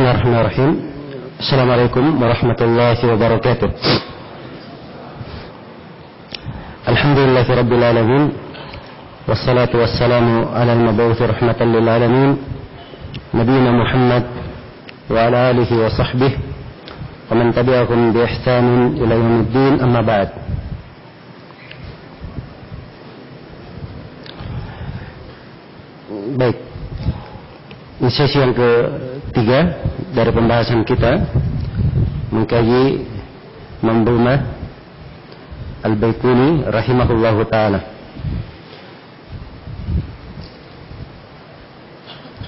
Bismillahirrahmanirrahim. Assalamualaikum warahmatullahi wabarakatuh. Alhamdulillahirabbil alamin. Wassalatu wassalamu ala al-mab'uts rahmatan lil alamin. Nabiyina Muhammad wa ala alihi wa sahbihi wa man tabi'ahum bi ihsanin ila yaumiddin, amma ba'd. Baik. Ini sesi yang ketiga dari pembahasan kita mengkaji Manzumah Al-Baiquni rahimahullahu ta'ala.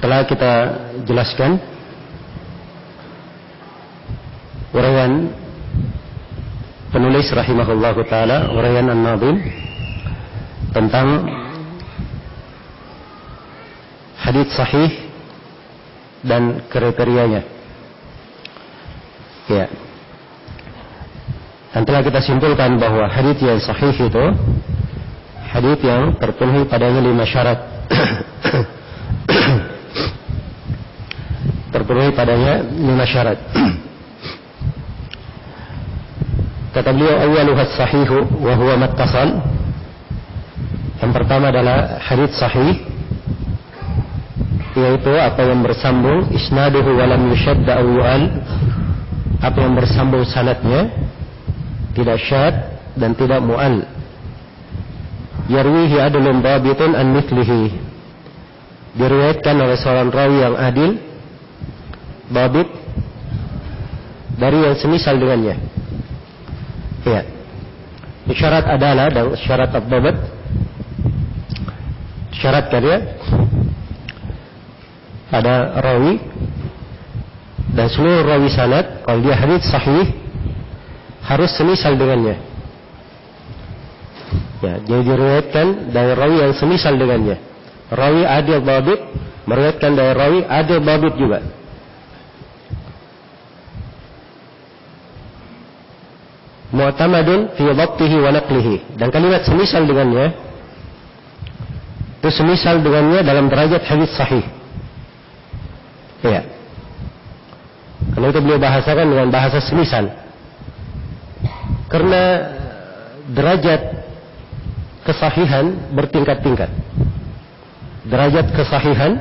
Telah kita jelaskan uraian penulis rahimahullahu ta'ala, uraian An-Nazim tentang hadits sahih dan kriterianya. Ya. Dan telah kita simpulkan bahwa hadits yang sahih itu hadits yang terpenuhi padanya 5 syarat. Terpenuhi padanya 5 syarat. Kata beliau, awwaluhas sahihu wa huwa mattasal. Yang pertama adalah hadits sahih, yaitu apa yang bersambung, isnaduhu walam yushadda aw yu'al, apa yang bersambung sanadnya, tidak syad dan tidak mu'al. Yarwihi adlun dhabitun an mithlihi, diriwayatkan oleh seorang rawi yang adil, dhabit, dari yang semisal dengannya. Ya. Syarat adalah dan syarat ad-dhabt, syaratkan ya, ada rawi dan seluruh rawi sanad, kalau dia hadits sahih harus semisal dengannya. Ya, jadi diriwayatkan dari rawi yang semisal dengannya. Rawi adil dhabit meriwayatkan dari rawi adil dhabit juga. Mu'tamadun fi dhabtihi wa naqlihi, dan kalimat semisal dengannya itu semisal dengannya dalam derajat hadits sahih. Ya. Karena itu beliau bahasakan dengan bahasa semisal. Karena derajat kesahihan bertingkat-tingkat. Derajat kesahihan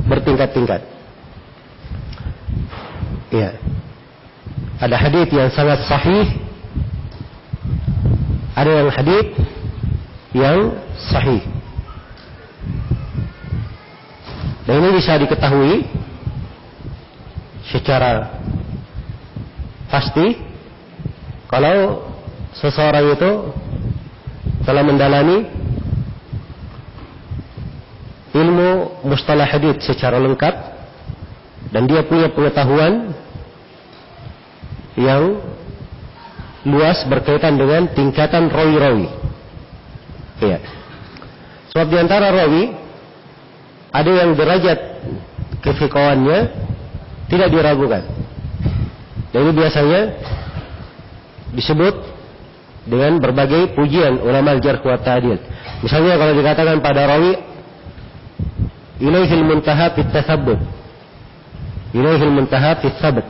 bertingkat-tingkat. Ya. Ada hadits yang sangat sahih, ada yang hadits yang sahih. Dan ini bisa diketahui secara pasti kalau seseorang itu telah mendalami ilmu mustalah hadits secara lengkap dan dia punya pengetahuan yang luas berkaitan dengan tingkatan rawi-rawi. Iya. Sebab di antara rawi ada yang derajat kefiqahannya tidak diragukan. Dan ini biasanya disebut dengan berbagai pujian ulama al-jarh wa ta'dil. Misalnya kalau dikatakan pada rawi ilaihil muntaha fit tathabbut, ilaihil muntaha fit thabt,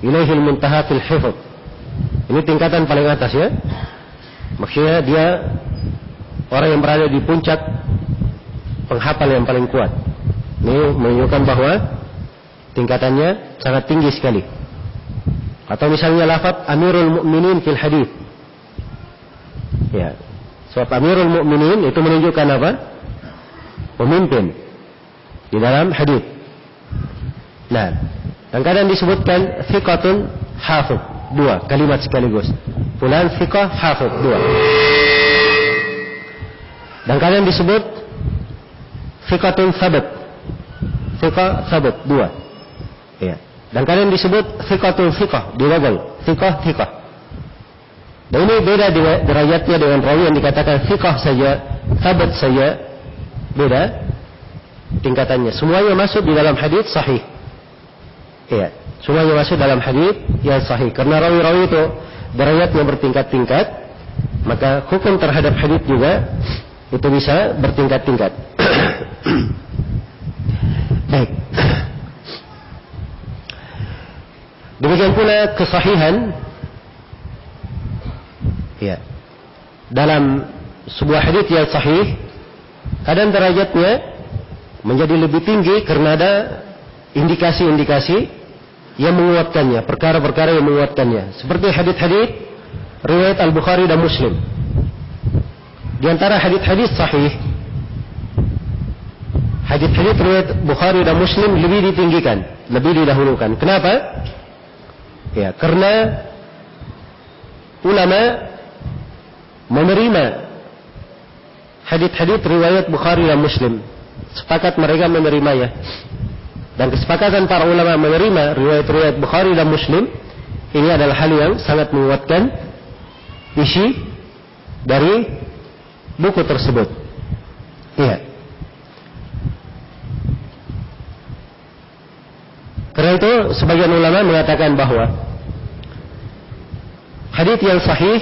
ilaihil muntaha fil hifz. Ini tingkatan paling atas ya. Maksudnya dia orang yang berada di puncak penghafal yang paling kuat. Ini menunjukkan bahwa tingkatannya sangat tinggi sekali. Atau misalnya lafaz Amirul Mukminin fil hadits. Ya. Sebab Amirul Mukminin itu menunjukkan apa? Pemimpin di dalam hadits. Nah, dan kadang disebutkan thiqatun hafidh, 2 kalimat sekaligus. Fulan thiqah hafidh, 2. Dan kadang disebut thiqatun thabat, thiqah thabat, 2. Ya. Dan kadang disebut thiqatul thiqah, dirabal, thiqah thiqah. Dan ini beda derajatnya dengan rawi yang dikatakan thiqah saja, thabat saja, beda tingkatannya. Semuanya masuk di dalam hadits sahih. Ya, semuanya masuk dalam hadits yang sahih. Karena rawi-rawi itu derajatnya bertingkat-tingkat, maka hukum terhadap hadits juga itu bisa bertingkat-tingkat. Baik. Demikian pula kesahihan, ya, dalam sebuah hadits yang sahih, kadang derajatnya menjadi lebih tinggi karena ada indikasi-indikasi yang menguatkannya, perkara-perkara yang menguatkannya. Seperti hadits-hadits riwayat Al-Bukhari dan Muslim. Di antara hadits-hadits sahih, hadits-hadits riwayat Bukhari dan Muslim lebih ditinggikan, lebih didahulukan. Kenapa? Ya, karena ulama menerima hadits-hadits riwayat Bukhari dan Muslim. Sepakat mereka menerimanya. Dan kesepakatan para ulama menerima riwayat-riwayat Bukhari dan Muslim, ini adalah hal yang sangat menguatkan isi dari buku tersebut. Iya. Karena itu sebagian ulama mengatakan bahwa hadits yang sahih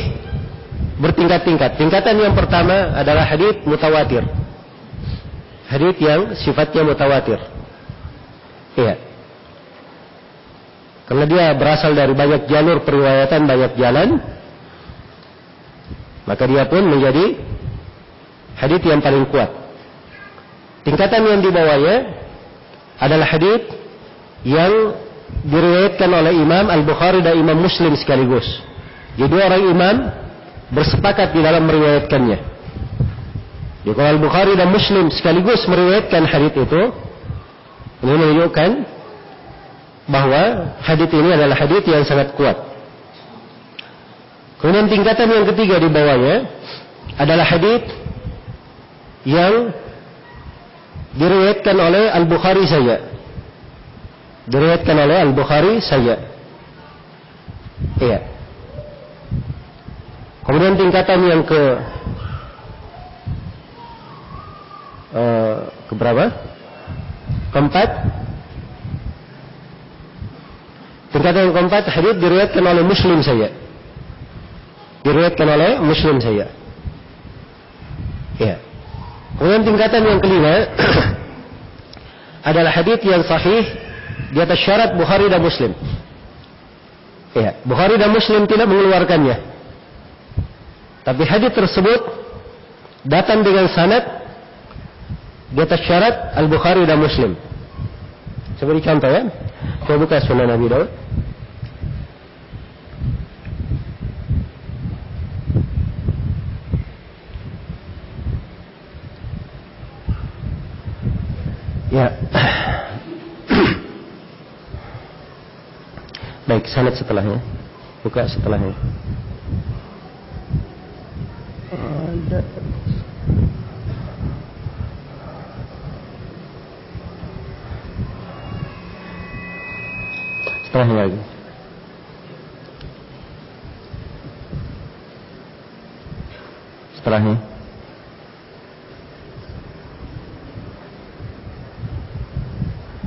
bertingkat-tingkat. Tingkatan yang pertama adalah hadits mutawatir. Hadits yang sifatnya mutawatir. Iya. Karena dia berasal dari banyak jalur periwayatan, banyak jalan, maka dia pun menjadi hadits yang paling kuat. Tingkatan yang di bawahnya adalah hadits yang diriwayatkan oleh Imam Al-Bukhari dan Imam Muslim sekaligus. Jadi orang imam bersepakat di dalam meriwayatkannya. Jadi kalau Al-Bukhari dan Muslim sekaligus meriwayatkan hadits itu, ini menunjukkan bahwa hadits ini adalah hadits yang sangat kuat. Kemudian tingkatan yang ketiga di bawahnya adalah hadits yang diriwayatkan oleh Al-Bukhari saja. Diriwayatkan oleh Al-Bukhari saja. Iya. Kemudian tingkatan yang keberapa? Keempat. Tingkatan yang keempat, hadits diriwayatkan oleh Muslim saja. Diriwayatkan oleh Muslim saja. Iya. Kemudian tingkatan yang kelima adalah hadits yang sahih di atas syarat Bukhari dan Muslim. Ya, Bukhari dan Muslim tidak mengeluarkannya. Tapi hadits tersebut datang dengan sanad di atas syarat Al-Bukhari dan Muslim. Saya beri contoh ya. Saya buka Sunan Abi Daud. Ya. Baik, sanad setelahnya. Buka setelahnya. Ada. Setelahnya lagi. Setelahnya.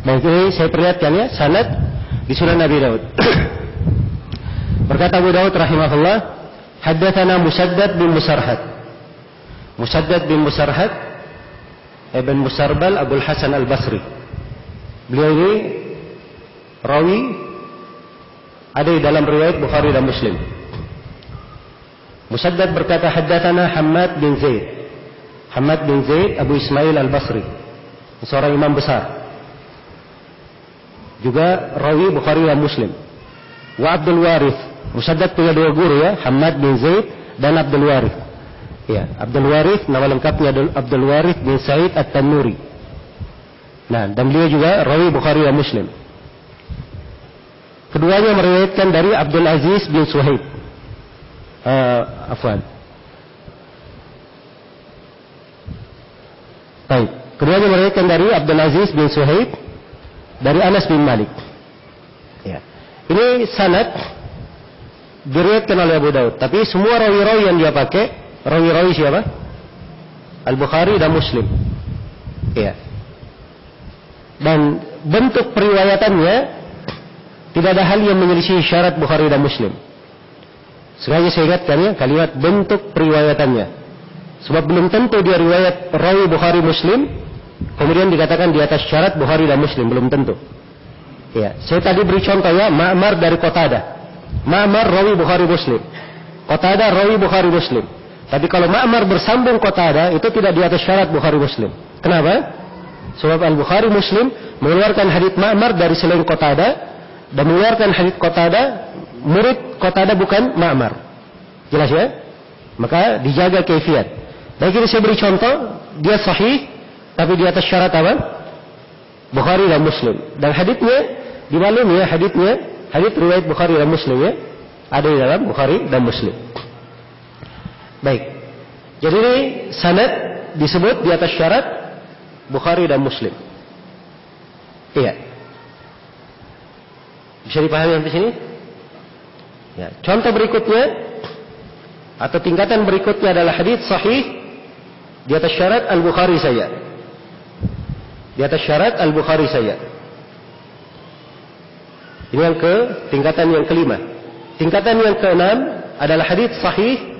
Baik, ini saya perlihatkan ya, sanad di Sunan Abi Daud. Berkata Abu Daud rahimahullah, haddatsana Musaddad bin Musarhad. Musaddad bin Musarhad Ibn Musarbal Abul Hasan Al-Basri. Beliau ini rawi ada di dalam riwayat Bukhari dan Muslim. Musaddad berkata haddatsana Hammad bin Zaid. Hammad bin Zaid Abu Ismail Al-Basri, seorang imam besar, juga rawi Bukhari dan Muslim. Wa Abdul Warith. Musaddad punya dua guru ya, Hammad bin Zaid dan Abdul Warith. Ya, Abdul Warith nama lengkapnya Abdul Warith bin Said At-Tannuri. Nah, dan beliau juga rawi Bukhari dan Muslim. Keduanya meriwayatkan dari Abdul Aziz bin Suhaib. Baik, keduanya meriwayatkan dari Abdul Aziz bin Suhaib dari Anas bin Malik. Ya. Ini sanad diriwayatkan oleh Abu Daud, tapi semua rawi-rawi yang dia pakai, rawi-rawi siapa? Al-Bukhari dan Muslim. Ya. Dan bentuk periwayatannya tidak ada hal yang menyelisih syarat Bukhari dan Muslim. Sengaja saya ingatkan ya, kalimat bentuk periwayatannya. Sebab belum tentu dia riwayat rawi Bukhari Muslim kemudian dikatakan di atas syarat Bukhari dan Muslim, belum tentu. Ya, saya tadi beri contoh ya, Ma'mar dari Qatadah. Ma'mar rawi Bukhari Muslim. Qatadah rawi Bukhari Muslim. Tapi kalau Ma'mar bersambung Qatadah itu tidak di atas syarat Bukhari Muslim. Kenapa? Sebab Al-Bukhari Muslim mengeluarkan hadits Ma'mar dari selain Qatadah dan mengeluarkan hadits Qatadah murid Qatadah bukan Ma'mar. Jelas ya? Maka dijaga kaifiat. Baik, ini saya beri contoh, dia sahih tapi di atas syarat apa? Bukhari dan Muslim. Dan haditsnya dimaklumi ya, hadits riwayat Bukhari dan Muslim ya. Ada di dalam Bukhari dan Muslim. Baik. Jadi ini sanad disebut di atas syarat Bukhari dan Muslim. Iya. Bisa dipahami sampai sini? Ya. Contoh berikutnya atau tingkatan berikutnya adalah hadits sahih di atas syarat Al-Bukhari saja. Di atas syarat Al-Bukhari saja. Ini yang tingkatan yang kelima. Tingkatan yang keenam adalah hadits sahih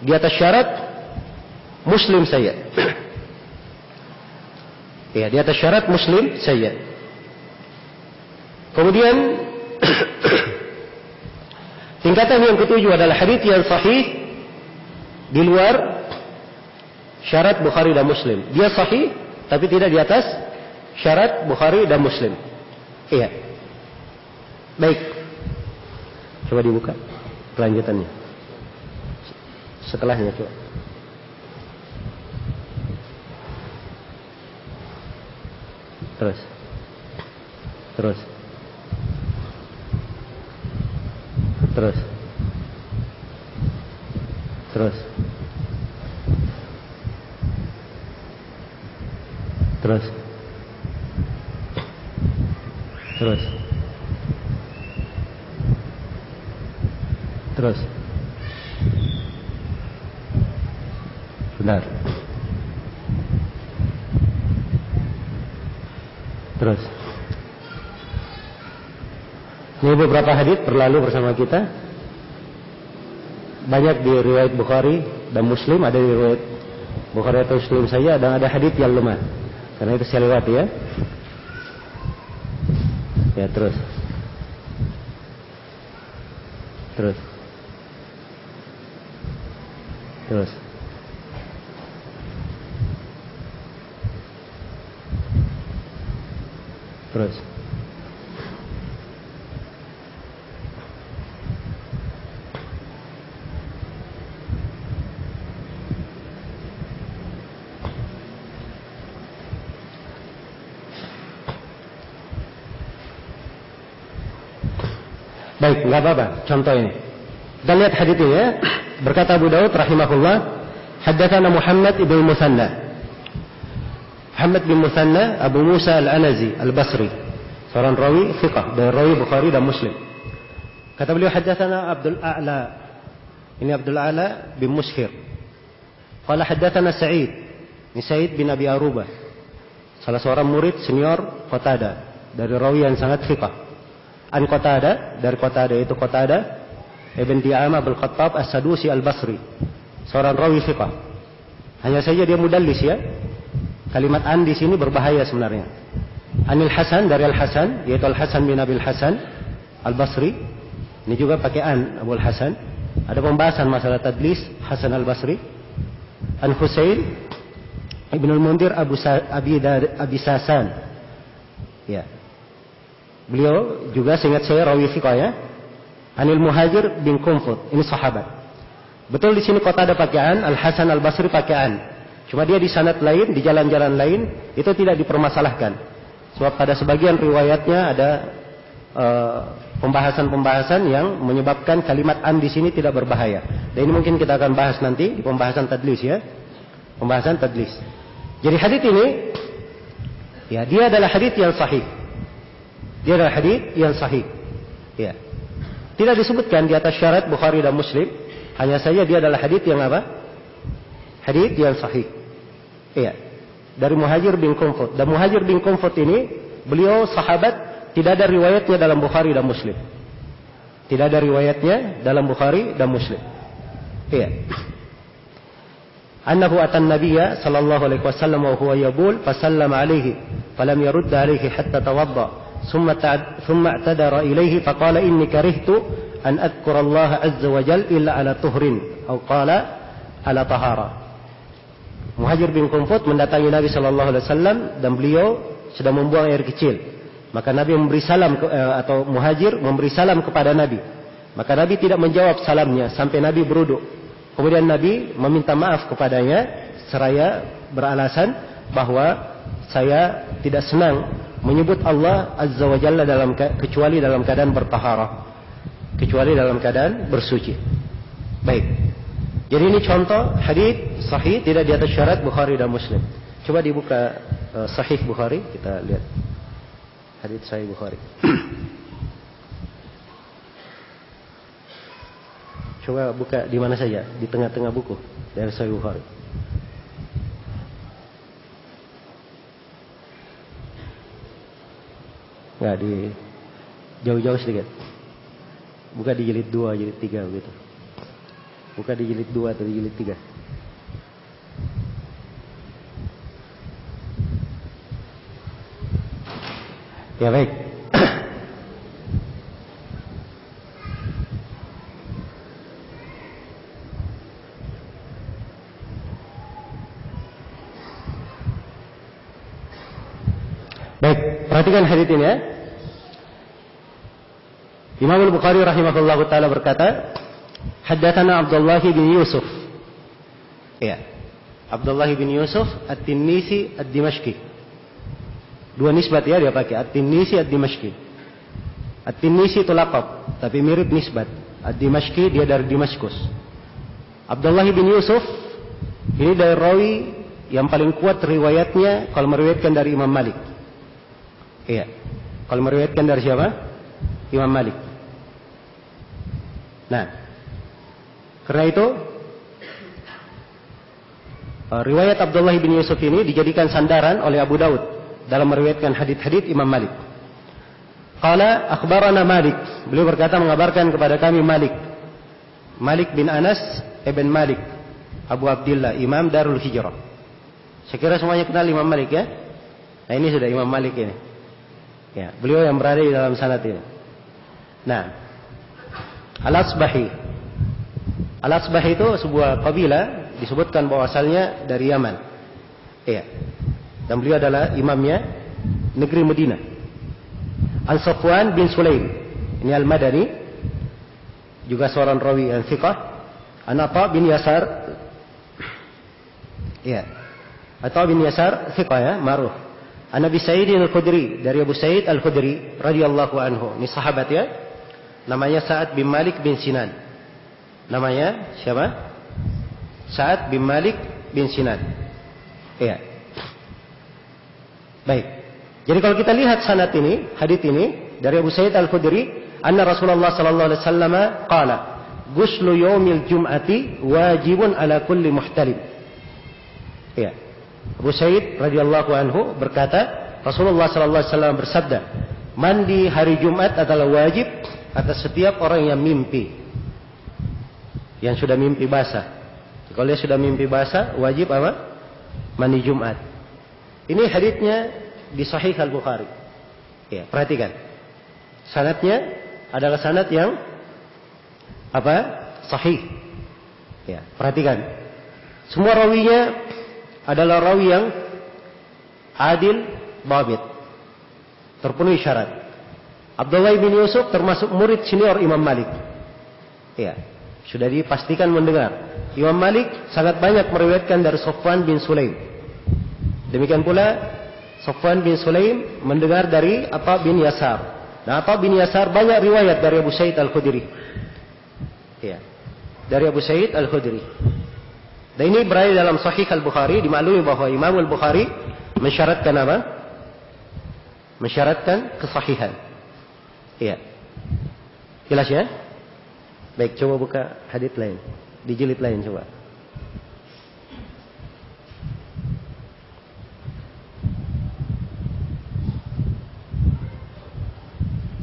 di atas syarat Muslim saja. Ya, di atas syarat Muslim saja. Kemudian tingkatan yang ketujuh adalah hadits yang sahih di luar syarat Bukhari dan Muslim. Dia sahih tapi tidak di atas syarat Bukhari dan Muslim. Iya. Baik. Coba dibuka kelanjutannya. Setelahnya coba. Terus. Terus. Terus. Terus. Terus. Terus. Terus. Benar. Terus. Ini beberapa hadits berlalu bersama kita. Banyak di riwayat Bukhari dan Muslim, ada di riwayat Bukhari atau Muslim saja, dan ada hadits yang lemah. Karena itu saya lewati ya. Ya, terus. Terus. Terus. Terus. Baik, nggak apa-apa. Contoh ini. Kita lihat hadits ini ya. Berkata Abu Daud rahimahullah, haddatsana Muhammad ibn Musanna. Muhammad bin Musanna Abu Musa Al-Anazi Al-Basri, seorang rawi thiqah dari rawi Bukhari dan Muslim. Kata beliau, haddatsana Abdul A'la. Ini Abdul A'la bin Mushir. Qala haddatsana Sa'id. Ini Sa'id bin Abi Arubah, salah seorang murid senior Qatadah, dari rawi yang sangat thiqah. An Qatadah, dari Qatadah itu Qatadah Ibn Di'amah Abul Khattab As-Sadusi Al-Basri, seorang rawi thiqah. Hanya saja dia mudallis ya. Kalimat an di sini berbahaya sebenarnya. Anil Hasan, dari Al-Hasan, yaitu Al-Hasan bin Abil Hasan Al-Basri. Ini juga pakai an, Abu Hasan. Ada pembahasan masalah tadlis Hasan Al-Basri. An Husain Ibn Al-Mundir Abi Sasan. Ya. Beliau juga seingat saya rawi thiqah ya. Anil Muhajir bin Kumfut, ini sahabat. Betul di sini Qatadah pakai an, Al-Hasan Al-Basri pakai an. Cuma dia di sanad lain, di jalan-jalan lain itu tidak dipermasalahkan. Sebab pada sebagian riwayatnya ada pembahasan-pembahasan yang menyebabkan kalimat an di sini tidak berbahaya. Dan ini mungkin kita akan bahas nanti di pembahasan tadlis ya. Pembahasan tadlis. Jadi hadits ini ya, dia adalah hadits yang sahih. Dia adalah hadits yang sahih. Ya. Tidak disebutkan di atas syarat Bukhari dan Muslim, hanya saja dia adalah hadits yang apa? Hadits yang sahih. Iya. Dari Muhajir bin Kumfut. Dan Muhajir bin Kumfut ini beliau sahabat, tidak ada riwayatnya dalam Bukhari dan Muslim. Tidak ada riwayatnya dalam Bukhari dan Muslim. Iya. Annahu atan Nabiyya sallallahu alaihi wasallam wa huwa yabul fasallama alaihi falam yarudda alaihi hatta tawadda ثم اعتذر إليه فقال إني كرهت أن أذكر الله عز وجل إلا على طهر أو قال على طهارة. Muhajir bin Qunfud mendatangi Nabi Shallallahu Alaihi Wasallam dan beliau sedang membuang air kecil. Maka Nabi memberi salam atau Muhajir memberi salam kepada Nabi. Maka Nabi tidak menjawab salamnya sampai Nabi beruduk. Kemudian Nabi meminta maaf kepadanya seraya beralasan bahwa saya tidak senang menyebut Allah Azza wa Jalla kecuali dalam keadaan bertaharah, kecuali dalam keadaan bersuci. Baik. Jadi ini contoh hadis sahih tidak di atas syarat Bukhari dan Muslim. Coba dibuka sahih Bukhari, kita lihat hadis sahih Bukhari. Coba buka di mana saja, di tengah-tengah buku dari sahih Bukhari. Enggak, di jauh-jauh sedikit. Buka di jilid 2, jilid 3 begitu. Buka di jilid 2 atau di jilid 3. Ya baik. Baik, perhatikan hadits ini ya. Imam Al-Bukhari rahimahullahu taala berkata, Haddatsana Abdullah bin Yusuf. Ya. Abdullah bin Yusuf At-Tinnisi Ad-Dimashqi. Dua nisbat ya dia pakai, At-Tinnisi Ad-Dimashqi. At-Tinnisi itu laqab, tapi mirip nisbat. Ad-Dimashqi dia dari Damaskus. Abdullah bin Yusuf ini dari rawi yang paling kuat riwayatnya kalau meriwayatkan dari Imam Malik. Iya. Kalau meriwayatkan dari siapa? Imam Malik. Nah, karena itu riwayat Abdullah bin Yusuf ini dijadikan sandaran oleh Abu Daud dalam meriwayatkan hadits-hadits Imam Malik. Qala akhbarana Malik. Beliau berkata mengabarkan kepada kami Malik. Malik bin Anas ibn Malik Abu Abdullah, Imam Darul Hijrah. Saya kira semuanya kenal Imam Malik ya. Nah ini sudah Imam Malik ini. Ya, beliau yang berada di dalam sanad ini. Nah, Al-Asbahi. Al-Asbahi itu sebuah kabilah disebutkan bahwa asalnya dari Yaman. Iya. Dan beliau adalah imamnya negeri Madinah. Al-Safwan bin Sulaim. Ini Al-Madani. Juga seorang rawi yang thiqah. An-Atha bin Yasar. Iya. Atha bin Yasar thiqah ya, ma'ruf. An-Nabi Sa'id Al-Khudri, dari Abu Sa'id Al-Khudri radhiyallahu anhu. Ini sahabat ya. Namanya Sa'ad bin Malik bin Sinan. Namanya siapa? Sa'ad bin Malik bin Sinan. Iya. Baik. Jadi kalau kita lihat sanad ini, hadits ini dari Abu Sa'id Al-Khudri, anna Rasulullah sallallahu alaihi wasallam qala, "Ghuslu yaumil jum'ati wajibun ala kulli muhtalim." Iya. Abu Sa'id radhiyallahu anhu berkata, Rasulullah sallallahu alaihi wasallam bersabda, mandi hari Jumat adalah wajib atas setiap orang yang mimpi. Yang sudah mimpi basah. Kalau dia sudah mimpi basah, wajib apa? Mandi Jumat. Ini haditsnya di Sahih Al-Bukhari. Ya, perhatikan. Sanadnya adalah sanad yang apa? Sahih. Ya, perhatikan. Semua rawinya adalah rawi yang adil, dhabit. Terpenuhi syarat. Abdullah bin Yusuf termasuk murid senior Imam Malik. Ya, sudah dipastikan mendengar. Imam Malik sangat banyak meriwayatkan dari Safwan bin Sulaim. Demikian pula Safwan bin Sulaim mendengar dari Atha bin Yasar. Nah, Atha bin Yasar banyak riwayat dari Abu Sa'id Al-Khudri. Ya, dari Abu Sa'id Al-Khudri. Dan ini berada dalam Sahih Al-Bukhari. Dimaklumi bahwa Imam Al-Bukhari mensyaratkan apa? Mensyaratkan kesahihan. Iya. Jelas ya? Baik, coba buka hadits lain. Di jilid lain coba.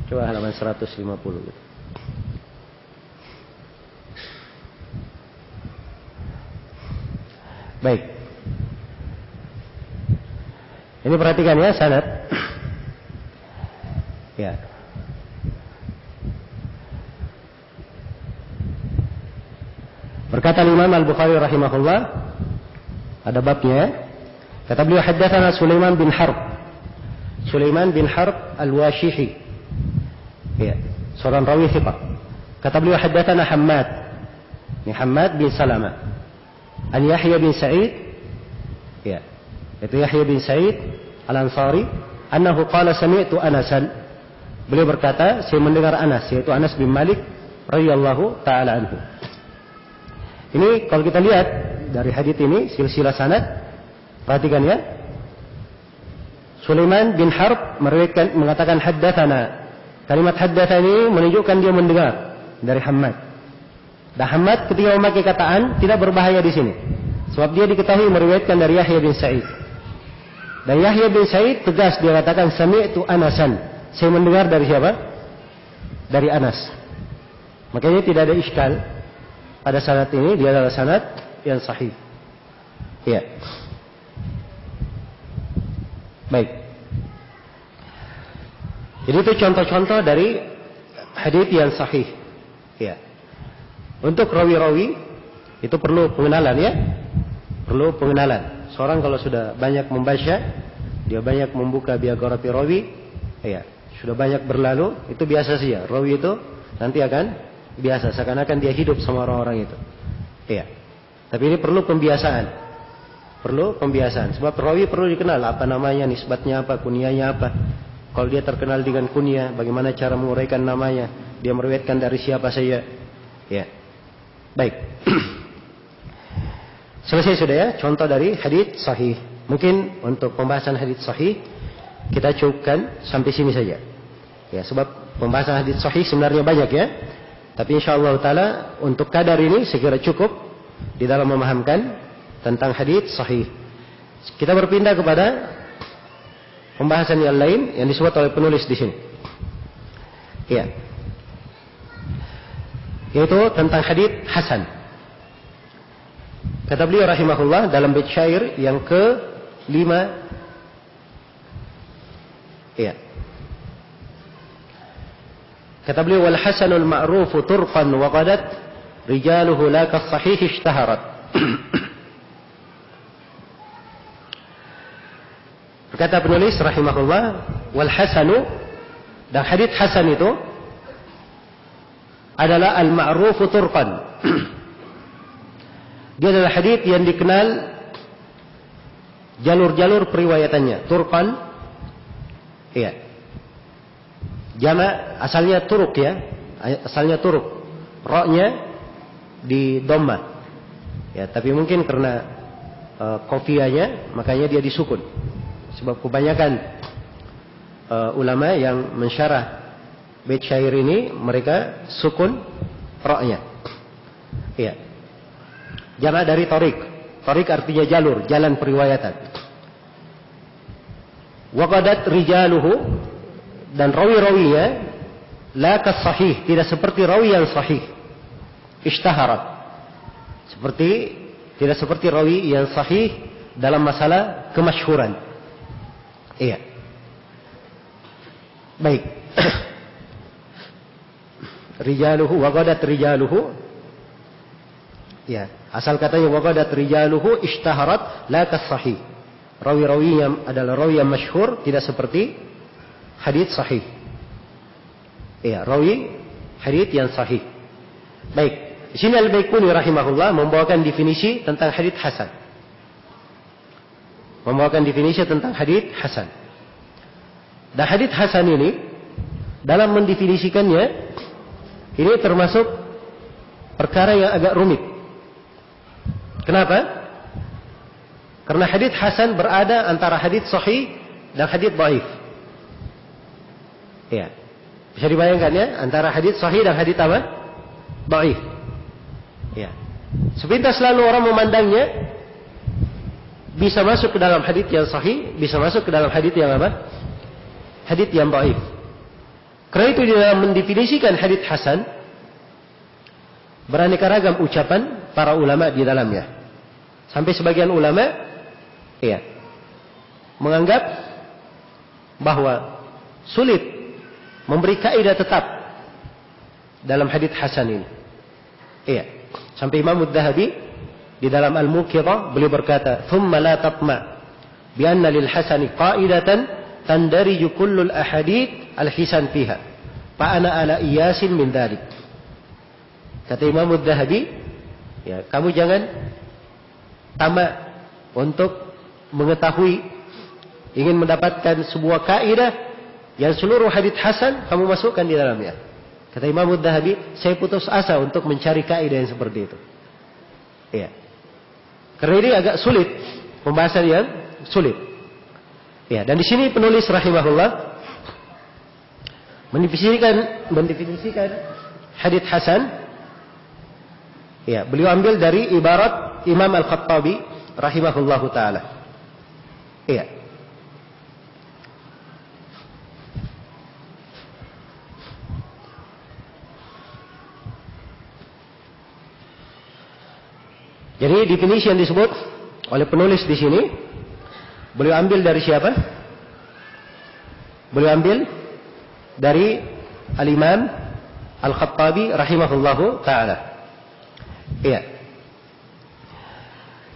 Coba halaman 150 gitu. Baik. Ini perhatikan ya sanad. Ya. Berkata Imam Al-Bukhari rahimahullah, ada babnya. Kata beliau, haddatsana Sulaiman bin Harb. Sulaiman bin Harb Al-Washihi. Ya, seorang rawi thiqah. Kata beliau, haddatsana Hammad. Ini Hammad bin Salama. An Yahya bin Sa'id. Ya. Itu Yahya bin Sa'id Al-Ansari, annahu qala sami'tu Anasan. Beliau berkata, saya mendengar Anas, yaitu Anas bin Malik radhiyallahu taala anhu. Ini kalau kita lihat dari hadits ini silsilah sanad, perhatikan ya. Sulaiman bin Harb mengatakan haddatsana. Kalimat haddatsani menunjukkan dia mendengar dari Hammad. Dan Hammad ketika memakai kataan tidak berbahaya di sini. Sebab dia diketahui meriwayatkan dari Yahya bin Sa'id. Dan Yahya bin Sa'id tegas dia katakan sami'tu Anasan. Saya mendengar dari siapa? Dari Anas. Makanya tidak ada iskal pada sanad ini, dia adalah sanad yang sahih. Ya. Baik. Jadi itu contoh-contoh dari hadits yang sahih. Ya. Untuk rawi-rawi itu perlu pengenalan ya. Perlu pengenalan. Seorang kalau sudah banyak membaca, dia banyak membuka biografi rawi, ya, sudah banyak berlalu, itu biasa saja. Rawi itu nanti akan biasa, seakan-akan dia hidup sama orang-orang itu. Ya. Tapi ini perlu pembiasaan. Perlu pembiasaan. Sebab rawi perlu dikenal apa namanya, nisbatnya apa, kunyahnya apa. Kalau dia terkenal dengan kunyah, bagaimana cara menguraikan namanya, dia meriwayatkan dari siapa saja. Ya. Baik. Selesai sudah ya contoh dari hadits sahih. Mungkin untuk pembahasan hadits sahih kita cukupkan sampai sini saja. Ya, sebab pembahasan hadits sahih sebenarnya banyak ya. Tapi insyaallah taala untuk kadar ini segera cukup di dalam memahamkan tentang hadits sahih. Kita berpindah kepada pembahasan yang lain yang disebut oleh penulis di sini. Ya. Yaitu tentang hadits hasan. Kata beliau rahimahullah dalam bait syair yang ke-5. Iya. Kata beliau wal hasanul ma'rufu turqan wa qadat rijaluhu la kas-sahih ishtaharat. Berkata penulis rahimahullah wal hasanu, dan hadits hasan itu adalah al-ma'rufu turqan. Dia adalah hadits yang dikenal jalur-jalur periwayatannya. Turqan, iya. Jama asalnya turuk ya, asalnya turuk. Ra-nya di dhamma. Ya, tapi mungkin karena qafiyahnya makanya dia disukun. Sebab kebanyakan ulama yang mensyarah bait syair ini mereka sukun ra-nya. Iya. Jama dari tariq. Tariq artinya jalur, jalan periwayatan. Waqadat rijaluhu, dan rawi-rawinya la kas-sahih, tidak seperti rawi yang sahih. Ishtaharat. Tidak seperti rawi yang sahih dalam masalah kemasyhuran. Iya. Baik. Rijaluhu waqadat rijaluhu. Ya, asal katanya waqadat rijaluhu ishtaharat la kas-sahih. Rawi-rawi yang adalah rawi yang masyhur, tidak seperti hadits sahih. Ya, rawi hadits yang sahih. Baik, di sini Al-Baiquni rahimahullah membawakan definisi tentang hadits hasan. Membawakan definisi tentang hadits hasan. Dan hadits hasan ini dalam mendefinisikannya ini termasuk perkara yang agak rumit. Kenapa? Karena hadits hasan berada antara hadits sahih dan hadits dhaif. Ya. Bisa dibayangkan ya, antara hadits sahih dan hadits apa? Dhaif. Ya. Sepintas lalu orang memandangnya bisa masuk ke dalam hadits yang sahih, bisa masuk ke dalam hadits yang apa? Hadits yang dhaif. Karena itu di dalam mendefinisikan hadits hasan beraneka ragam ucapan para ulama di dalamnya. Sampai sebagian ulama menganggap bahwa sulit memberi kaidah tetap dalam hadits hasan ini. Iya. Sampai Imam Adz-Dzahabi di dalam Al-Muqidhah beliau berkata, "Tsumma la tatma' bi anna lil hasani qaidatan tandariju kullu al-ahadits al-hisan fiha. Fa ana ala iyasin min dzalik." Kata Imam Adz-Dzahabi, ya, kamu jangan tamak untuk mengetahui, ingin mendapatkan sebuah kaidah yang seluruh hadits hasan kamu masukkan di dalamnya. Kata Imam Adz-Dzahabi, saya putus asa untuk mencari kaidah yang seperti itu. Iya. Karena ini agak sulit, pembahasan yang sulit. Ya, dan di sini penulis rahimahullah mendefinisikan hadits hasan. Ya, beliau ambil dari ibarat Imam Al-Khattabi rahimahullahu taala. Iya. Jadi definisi yang disebut oleh penulis di sini, beliau ambil dari siapa? Beliau ambil dari Al-Imam Al-Khattabi rahimahullahu taala. Iya.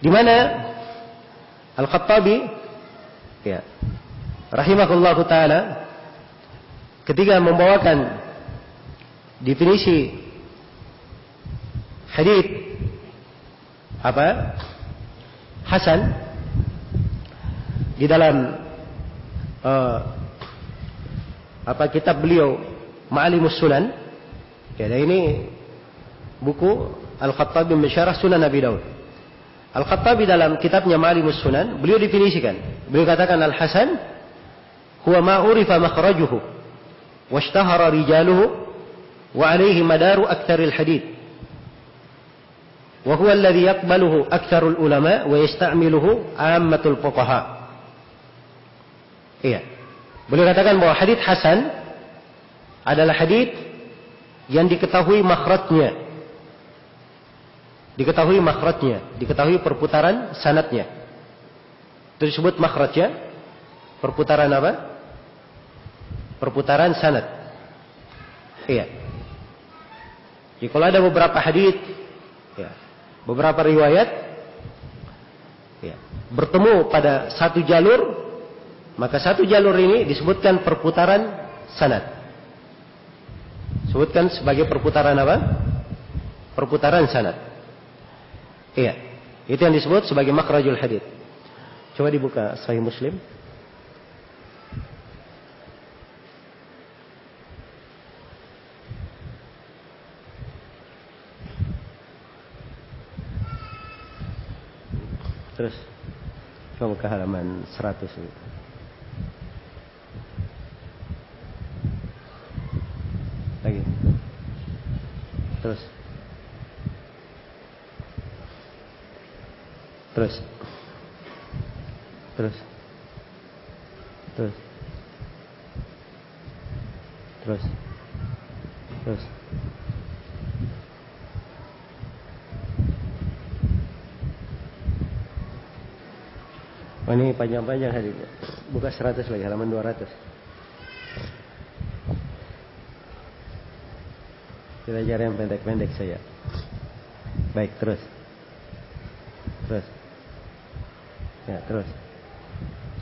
Di mana Al-Khattabi, ya, rahimahullahu taala ketika membawakan definisi hadits hasan di dalam kitab beliau Ma'alimus Sunan. Ya, dan ini buku Al-Khattabi mensyarah Sunan Abi Daud. Al-Khattabi dalam kitabnya Ma'alimus Sunan, beliau definisikan. Beliau katakan al-hasan huwa ma urifa makhrajuhu washtahara rijaluhu wa alayhi madaru aktsaril hadits. وهو الذي يقبله أكثر العلماء ويستعمله عامة الفقهاء. Iya. Beliau katakan bahwa hadits hasan adalah hadits yang diketahui makhrajnya. Diketahui perputaran sanadnya. Itu disebut makhrajnya. Perputaran apa? Perputaran sanad. Iya. Jadi kalau ada beberapa hadits, ya, beberapa riwayat, ya, bertemu pada satu jalur, maka satu jalur ini disebutkan perputaran sanad. Sebutkan sebagai perputaran apa? Perputaran sanad. Iya, itu yang disebut sebagai makhrajul hadits. Coba dibuka Sahih Muslim. Terus coba ke halaman 100 ini. Lagi. Terus. Terus. Terus. Terus. Terus. Terus. Oh, ini panjang-panjang hadisnya. Buka 100 lagi, halaman 200. Kita cari yang pendek-pendek saja. Baik, terus. Terus. Ya, terus.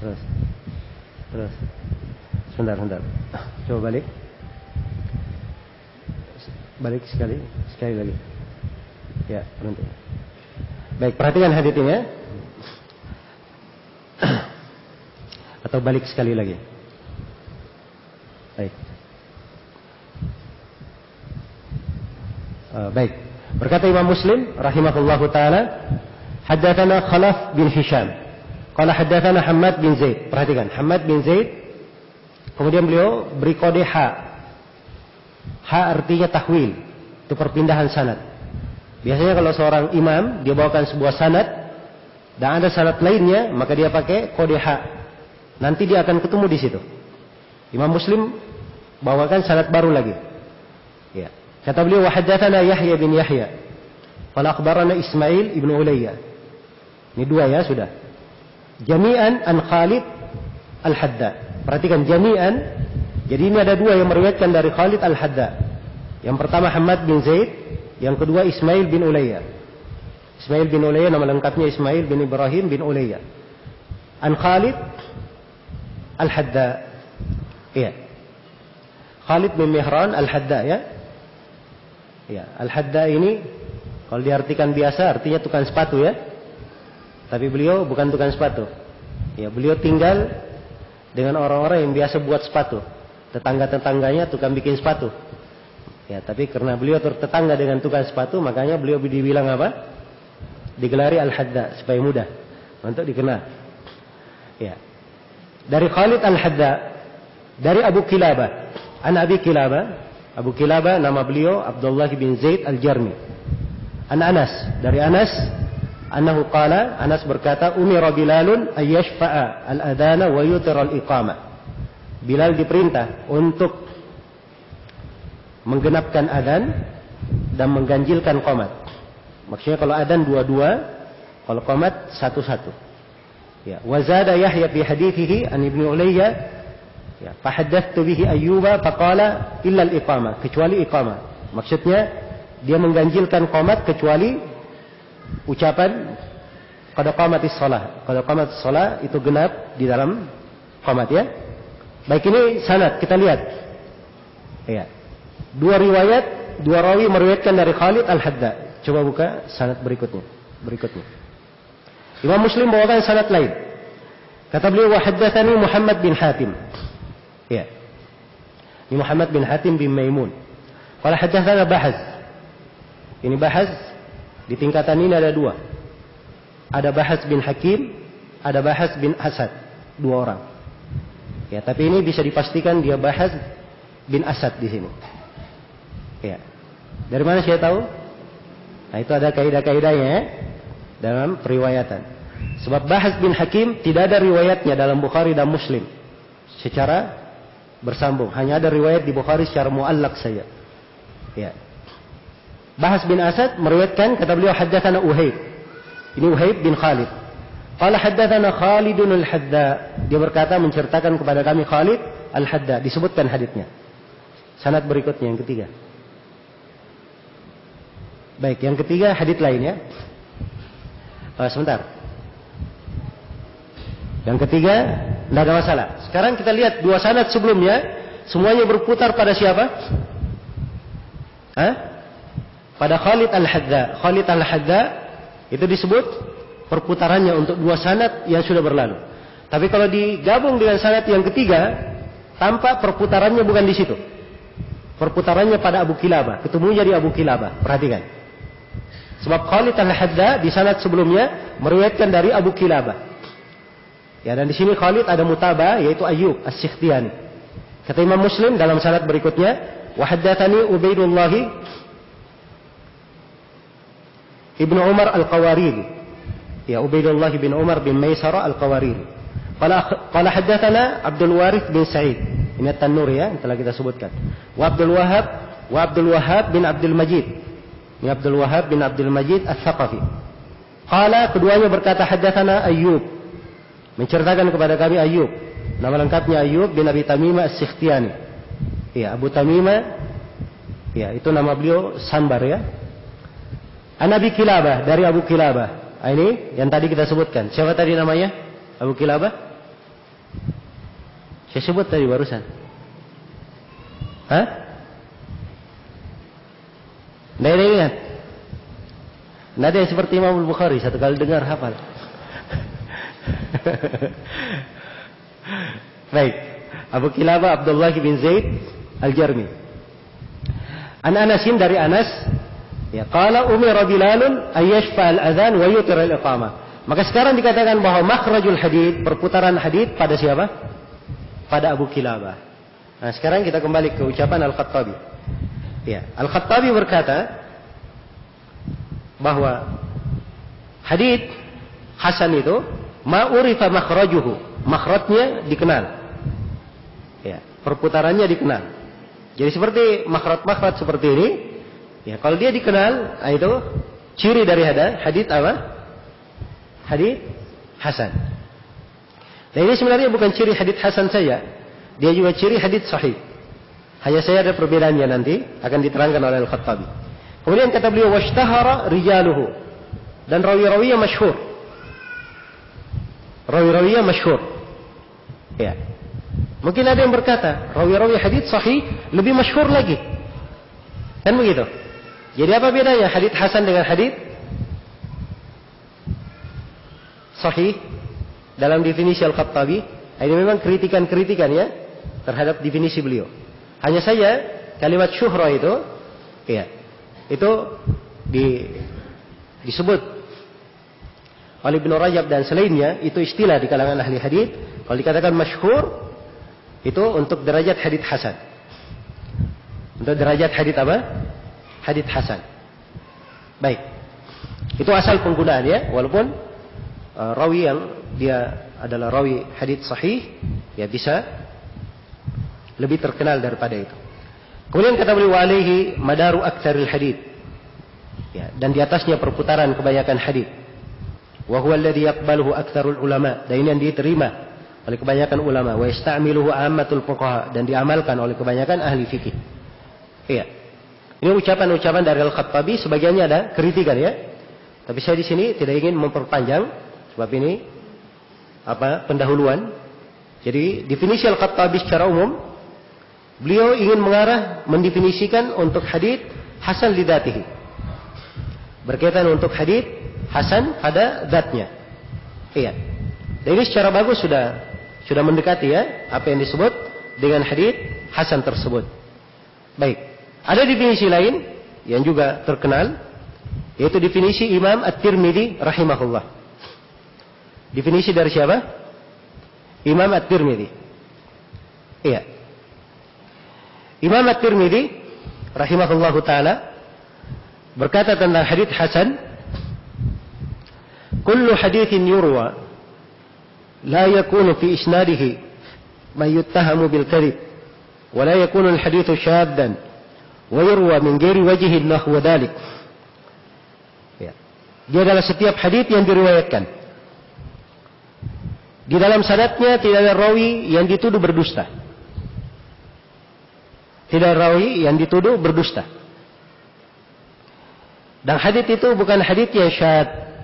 Terus. Terus. Sebentar. Coba balik. Balik sekali lagi. Ya, berhenti. Baik, perhatikan hadits ini ya. Atau balik sekali lagi. Baik. Baik. Berkata Imam Muslim rahimahullahu taala, haddatsana Khalaf bin Hisham. Qala haddatsana Hammad bin Zaid. Perhatikan, Hammad bin Zaid. Kemudian beliau beri kode ha. Ha artinya tahwil. Itu perpindahan sanad. Biasanya kalau seorang imam dia bawakan sebuah sanad dan ada sanad lainnya, maka dia pakai kode ha. Nanti dia akan ketemu di situ. Imam Muslim bawakan sanad baru lagi. Ya. Kata beliau, wa haddatsana Yahya bin Yahya. Qala akhbarana Ismail ibnu Ulayya. Ini dua ya sudah. Jami'an an Khalid al-Hadda. Perhatikan, jami'an Jadi ini ada dua yang meriwayatkan dari Khalid Al-Hadda. Yang pertama Hammad bin Zaid, yang kedua Ismail bin Ulayya. Ismail bin Ulayya nama lengkapnya Ismail bin Ibrahim bin Ulayya. An Khalid Al-Hadda. Iya. Khalid bin Mihran Al-Hadda ya. Ya, Al-Hadda ini kalau diartikan biasa artinya tukang sepatu ya. Tapi beliau bukan tukang sepatu. Ya, beliau tinggal dengan orang-orang yang biasa buat sepatu. Tetangga-tetangganya tukang bikin sepatu. Ya, tapi karena beliau tetangga dengan tukang sepatu, makanya beliau dibilang apa? Digelari Al-Hadda supaya mudah untuk dikenal. Ya. Dari Khalid Al-Hadda, dari Abu Kilabah, an Abi Kilabah, Abu Kilabah nama beliau Abdullah bin Zaid Al-Jarmi. An Anas, dari Anas, annahu qala, Anas berkata, umira Bilalun ayyashfa'a al-adana wa yutira al-iqamah. Bilal diperintah untuk menggenapkan adzan dan mengganjilkan qomat. Maksudnya kalau adzan dua-dua, kalau qomat satu-satu. Ya, wa zada Yahya fi hadithihi an Ibnu Ulayya, ya, fa haddathtu bihi Ayyuba faqala illa al-iqamah, kecuali iqamah. Maksudnya dia mengganjilkan qomat kecuali ucapan qad qamatis shalah. Qad qamatis shalah itu genap di dalam qomat ya. Baik, ini sanad kita lihat. Ya. Dua riwayat, dua rawi meriwayatkan dari Khalid Al-Hadda. Coba buka sanad berikutnya. Imam Muslim bawakan sanad lain. Kata beliau, wa haddatsani Muhammad bin Hatim. Ya. Ini Muhammad bin Hatim bin Maimun. Qala haddatsana Bahaz. Ini Bahaz di tingkatan ini ada dua. Ada Bahaz bin Hakim, ada Bahaz bin Asad. Dua orang. Ya, tapi ini bisa dipastikan dia Bahaz bin Asad di sini. Ya. Dari mana saya tahu? Nah, itu ada kaidah-kaidahnya ya, dalam periwayatan. Sebab Bahaz bin Hakim tidak ada riwayatnya dalam Bukhari dan Muslim secara bersambung. Hanya ada riwayat di Bukhari secara muallaq saja. Ya. Bahaz bin Asad meriwayatkan, kata beliau, haddatsana Uhayb. Ini Uhayb bin Khalid. Qala haddatsana Khalidun Al-Hadda. Dia berkata menceritakan kepada kami Khalid Al-Hadda. Disebutkan haditsnya. Sanad berikutnya yang ketiga. Baik, yang ketiga hadits lain ya. Sebentar. Yang ketiga, tidak ada masalah. Sekarang kita lihat dua sanad sebelumnya, semuanya berputar pada siapa? Pada Khalid Al-Hadda. Khalid Al-Hadda itu disebut perputarannya untuk dua sanad yang sudah berlalu. Tapi kalau digabung dengan sanad yang ketiga, tampak perputarannya bukan di situ. Perputarannya pada Abu Kilabah, ketemunya di Abu Kilabah. Perhatikan. Sebab Khalid Al-Hadda di sanad sebelumnya meriwayatkan dari Abu Kilabah. Ya, dan di sini Khalid ada mutabah, yaitu Ayyub As-Sikhtiyani. Kata Imam Muslim dalam sanad berikutnya, wa haddatsani Ubaidullah Ibnu Umar Al-Qawariri. Ya, Ubaidullah bin Umar bin Maisarah Al-Qawariri. Qala haddatsana Abdul Warith bin Sa'id. Ini At-Tannuri ya, telah kita sebutkan. Wa Abdul Wahhab bin Abdul Majid. Ini Abdul Wahhab bin Abdul Majid As-Saqafi. Qala, keduanya berkata haddatsana Ayyub. Menceritakan kepada kami Ayyub. Nama lengkapnya Ayyub bin Abi Tamimah As-Sikhtiyani. Ya, Abu Tamimah. Ya, itu nama beliau Sambar ya. An Abi Kilabah, dari Abu Kilabah. Ini yang tadi kita sebutkan. Siapa tadi namanya? Abu Kilabah? Saya sebut tadi barusan. Tidak ada ingat? Tidak ada yang seperti Imam Bukhari, satu kali dengar hafal. Baik. Abu Kilabah Abdullah bin Zaid Al-Jarmi. An Anasin, dari Anas. Ya, qala umira Bilalun ayyashfa al-adzan wa yutira al-iqamah. Maka sekarang dikatakan bahwa makhrajul hadits, perputaran hadits pada siapa? Pada Abu Kilabah. Nah, sekarang kita kembali ke ucapan Al-Khattabi. Ya, Al-Khattabi berkata bahwa hadits hasan itu ma'urifa makhrajuhu, makhrajnya dikenal. Ya, perputarannya dikenal. Jadi seperti makhraj seperti ini. Ya, kalau dia dikenal, itu ciri dari hadits apa? Hadits hasan. Dan ini sebenarnya bukan ciri hadits hasan saja. dia juga ciri hadits sahih. Hanya saya ada perbedaannya nanti akan diterangkan oleh Al-Khattabi. Kemudian kata beliau washtahara rijaluhu, dan rawi-rawinya masyhur. Rawi-rawinya masyhur. Ya. Mungkin ada yang berkata, rawi-rawi hadits sahih lebih masyhur lagi. Kan begitu? Jadi apa bedanya hadits hasan dengan hadits sahih dalam definisi Al-Khattabi? Ini memang kritikan-kritikan ya terhadap definisi beliau. Hanya saja kalimat syuhra itu, ya, itu disebut oleh Ibnu Rajab dan selainnya, itu istilah di kalangan ahli hadits. Kalau dikatakan masyhur, itu untuk derajat hadits hasan. Untuk derajat hadits apa? Hadits hasan. Baik. Itu asal penggunaan ya, walaupun rawi yang dia adalah rawi hadits sahih, ya bisa lebih terkenal daripada itu. Kemudian kata beliau alaihi madaru aktsaril hadits. Ya, dan di atasnya perputaran kebanyakan hadits. Wa huwa alladhi yaqbaluhu aktsarul ulama, dan ini yang diterima oleh kebanyakan ulama, wa yasta'miluhu ammatul fuqaha, dan diamalkan oleh kebanyakan ahli fikih. Iya. Ini ucapan-ucapan dari Al-Khattabi, sebagiannya ada kritikan ya. Tapi saya di sini tidak ingin memperpanjang sebab ini pendahuluan. Jadi definisi Al-Khattabi secara umum, beliau ingin mendefinisikan untuk hadits hasan lidatihi, berkaitan untuk hadits hasan pada zatnya. Iya. Dan ini secara bagus sudah mendekati ya apa yang disebut dengan hadits hasan tersebut. Baik. Ada definisi lain yang juga terkenal, yaitu definisi Imam At-Tirmidzi rahimahullah. Definisi dari siapa? Imam At-Tirmidzi. Iya. Imam At-Tirmidzi rahimahullahu taala berkata tentang hadits hasan, kullu haditsin yurwa la yakunu fi isnadihi man yuttahamu bil kadhib wa la yakunu al haditsu syaddan wa yurwa min ghairi wajhin nahwa dhalik. Ya. Dia adalah setiap hadits yang diriwayatkan, di dalam sanadnya tidak ada rawi yang dituduh berdusta. Tidak ada rawi yang dituduh berdusta. Dan hadits itu bukan hadits yang syad.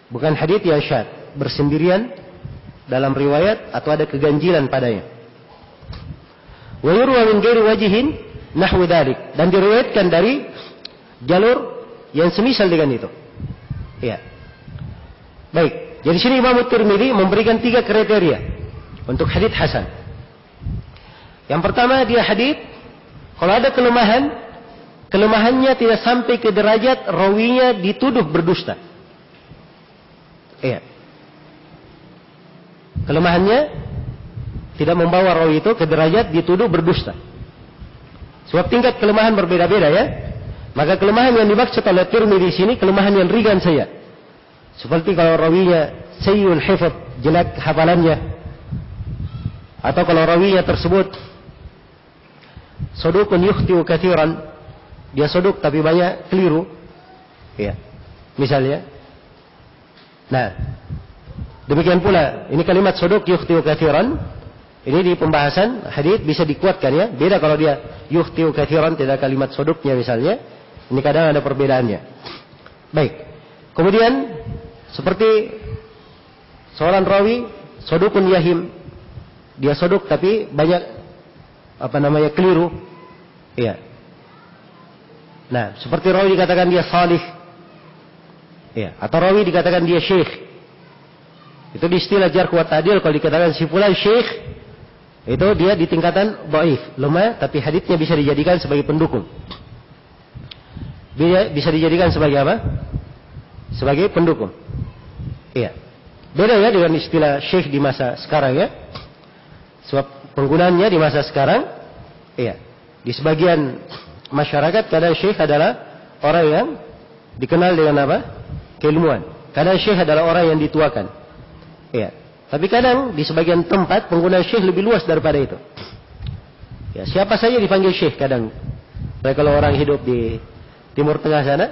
Bukan hadits yang syad, bersendirian dalam riwayat atau ada keganjilan padanya. Wa yurwa min ghairi wajhin nahwu dzalik, dan diriwayatkan dari jalur yang semisal dengan itu. Iya. Baik. Jadi sini Imam Tirmidzi memberikan 3 kriteria untuk hadits hasan. Yang pertama, dia hadits kalau ada kelemahan, kelemahannya tidak sampai ke derajat rawinya dituduh berdusta. Iya. Kelemahannya tidak membawa rawi itu ke derajat dituduh berdusta. Sebab tingkat kelemahan berbeda-beda ya. Maka kelemahan yang dimaksud oleh Tirmidzi di sini kelemahan yang ringan saja. Seperti kalau rawinya sayyul hifdz, jelek hafalannya. Atau kalau rawinya tersebut sodukun yukhtiu katsiran, dia soduk tapi banyak keliru. Ya. Misalnya. Nah, demikian pula ini kalimat soduk yukhtiu katsiran, ini di pembahasan hadits bisa dikuatkan ya. Beda kalau dia yukhtiu katsiran tidak kalimat soduknya misalnya. Ini kadang ada perbedaannya. Baik. Kemudian seperti seorang rawi sodukun yahim, dia soduk tapi banyak keliru. Iya. Nah, seperti rawi dikatakan dia salih. Iya, atau rawi dikatakan dia syekh. Itu di istilah jarh wa ta'dil, kalau dikatakan si fulan syekh, itu dia di tingkatan dhaif, lemah, tapi haditsnya bisa dijadikan sebagai pendukung. Bisa dijadikan sebagai apa? Sebagai pendukung. Iya. Beda ya dengan istilah syekh di masa sekarang ya. Sebab penggunaannya di masa sekarang, iya, di sebagian masyarakat kadang syekh adalah orang yang dikenal dengan apa? Keilmuan. Kadang syekh adalah orang yang dituakan. Iya. Tapi kadang di sebagian tempat penggunaan syekh lebih luas daripada itu. Ya, siapa saja dipanggil syekh kadang. Baik kalau orang hidup di Timur Tengah sana,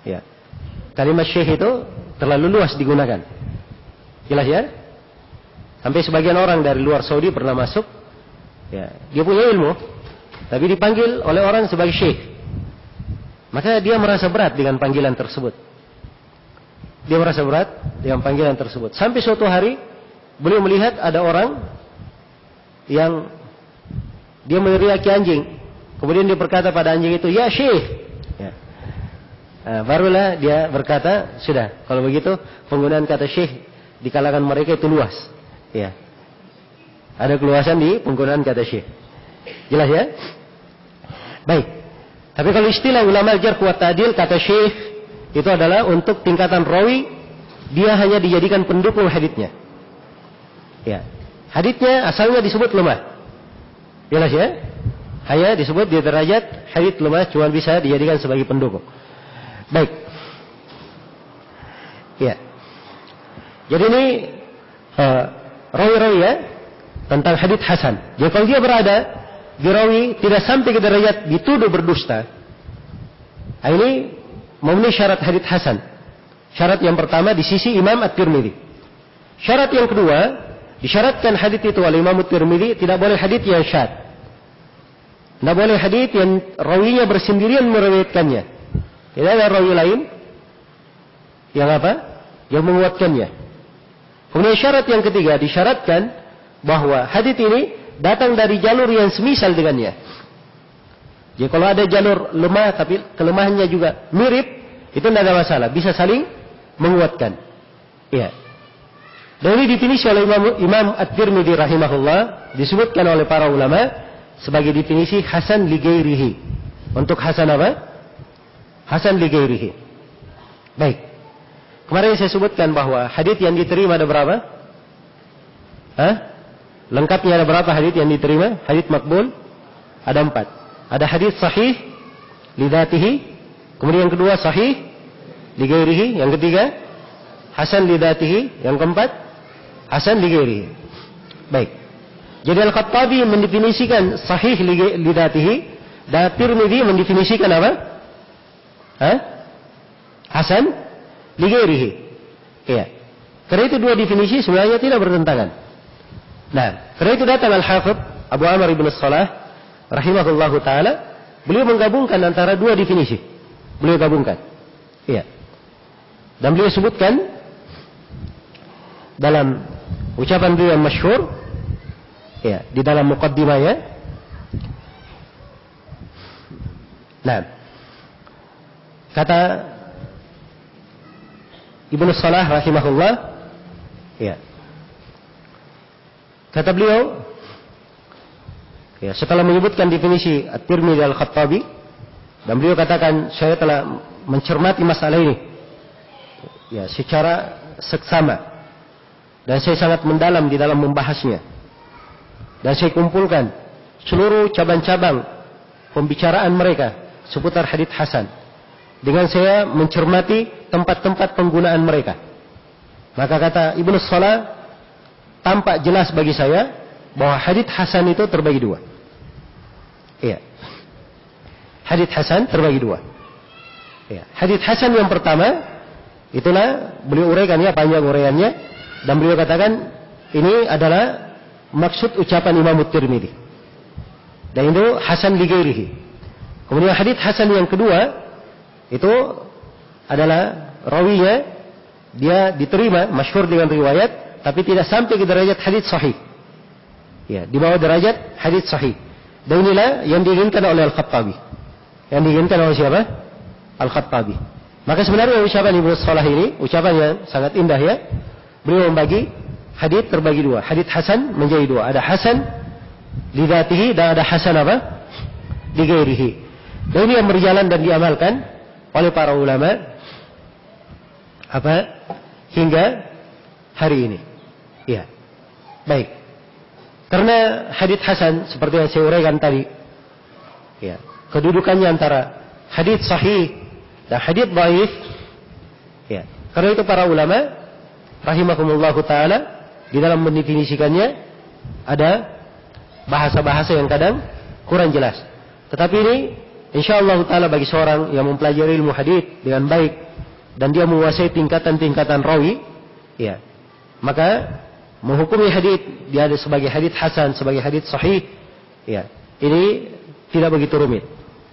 ya, kalimat syekh itu terlalu luas digunakan. Jelas ya? Sampai sebagian orang dari luar Saudi pernah masuk, ya, dia punya ilmu, tapi dipanggil oleh orang sebagai syekh. Maka dia merasa berat dengan panggilan tersebut. Dia merasa berat dengan panggilan tersebut. Sampai suatu hari, beliau melihat ada orang yang dia meneriaki anjing. Kemudian dia berkata pada anjing itu, "Ya syekh." Ya. Nah, barulah dia berkata, sudah, kalau begitu penggunaan kata syekh di kalangan mereka itu luas. Ya. Ada keluasan di penggunaan kata syekh. Jelas ya? Baik. Tapi kalau istilah ulama jarh wa ta'dil, kata syekh itu adalah untuk tingkatan rawi, dia hanya dijadikan pendukung haditsnya. Ya. Haditsnya asalnya disebut lemah. Jelas ya? Hanya disebut di derajat hadits lemah, cuma bisa dijadikan sebagai pendukung. Baik. Ya. Jadi ini rawi-rawi ya tentang hadits hasan. Jadi kalau dia berada di rawi tidak sampai ke derajat dituduh berdusta, ini memenuhi syarat hadits hasan. Syarat yang pertama di sisi Imam At-Tirmidzi. Syarat yang kedua, disyaratkan hadits itu oleh Imam At-Tirmidzi, tidak boleh hadits yang syadz. Tidak boleh hadits yang rawinya bersendirian meriwayatkannya. Tidak ada rawi lain yang apa? Yang menguatkannya. Kemudian syarat yang ketiga, disyaratkan bahwa hadits ini datang dari jalur yang semisal dengannya. Jadi kalau ada jalur lemah tapi kelemahannya juga mirip, itu tidak ada masalah, bisa saling menguatkan. Iya. Dan ini definisi oleh Imam At-Tirmidzi rahimahullah, disebutkan oleh para ulama sebagai definisi hasan li ghairihi. Untuk hasan apa? Hasan li ghairihi. Baik. Kemarin saya sebutkan bahwa hadits yang diterima ada berapa? Lengkapnya ada berapa hadits yang diterima? Hadits makbul ada 4. Ada hadits sahih li dzatihi, kemudian yang kedua sahih li ghairihi, yang ketiga hasan li dzatihi, yang keempat hasan li ghairihi. Baik. Jadi Al-Khattabi mendefinisikan sahih li dzatihi, dan Tirmidzi mendefinisikan apa? Hasan li ghairihi. Iya. Karena itu dua definisi sebenarnya tidak bertentangan. Nah, karena itu datang Al-Hafidz Abu Amr ibn Salah rahimahullahu taala, beliau menggabungkan antara dua definisi. Beliau gabungkan. Iya. Dan beliau sebutkan dalam ucapan beliau yang masyhur, ya, di dalam muqaddimahnya. Nah, kata Ibnu Salah rahimahullah, ya, kata beliau, ya, setelah menyebutkan definisi At-Tirmidzi Al-Khattabi, dan beliau katakan, saya telah mencermati masalah ini, ya, secara seksama, dan saya sangat mendalam di dalam membahasnya, dan saya kumpulkan seluruh cabang-cabang pembicaraan mereka seputar hadits hasan, dengan saya mencermati tempat-tempat penggunaan mereka. Maka kata Ibnu Salah, tampak jelas bagi saya bahwa hadits hasan itu terbagi dua. Iya. Hadits hasan terbagi dua. Iya. Hadits hasan yang pertama, itulah beliau uraikan ya, panjang uraiannya, dan beliau katakan ini adalah maksud ucapan Imam At-Tirmidzi. Dan itu hasan li ghairihi. Kemudian hadits hasan yang kedua itu adalah rawinya dia diterima masyhur dengan riwayat, tapi tidak sampai ke derajat hadits sahih. Ya, di bawah derajat hadits sahih. Dan inilah yang diinginkan oleh Al-Khattabi. Yang diinginkan oleh siapa? Al-Khattabi. Maka sebenarnya ucapan Ibnu Salah ini ucapan yang sangat indah ya. Beliau membagi hadits terbagi dua. Hadits hasan menjadi dua. Ada hasan li dzatihi dan ada hasan apa? Li ghairihi. Dan ini yang berjalan dan diamalkan oleh para ulama apa? Hingga hari ini. Iya. Baik. Karena hadits hasan seperti yang saya uraikan tadi, ya, kedudukannya antara hadits sahih dan hadits dhaif, ya. Karena itu para ulama rahimahumullah taala di dalam mendefinisikannya ada bahasa-bahasa yang kadang kurang jelas. Tetapi ini insyaallah taala bagi seorang yang mempelajari ilmu hadits dengan baik dan dia menguasai tingkatan-tingkatan rawi, ya, maka menghukumi hadits dia ada sebagai hadits hasan, sebagai hadits sahih, ya, ini tidak begitu rumit.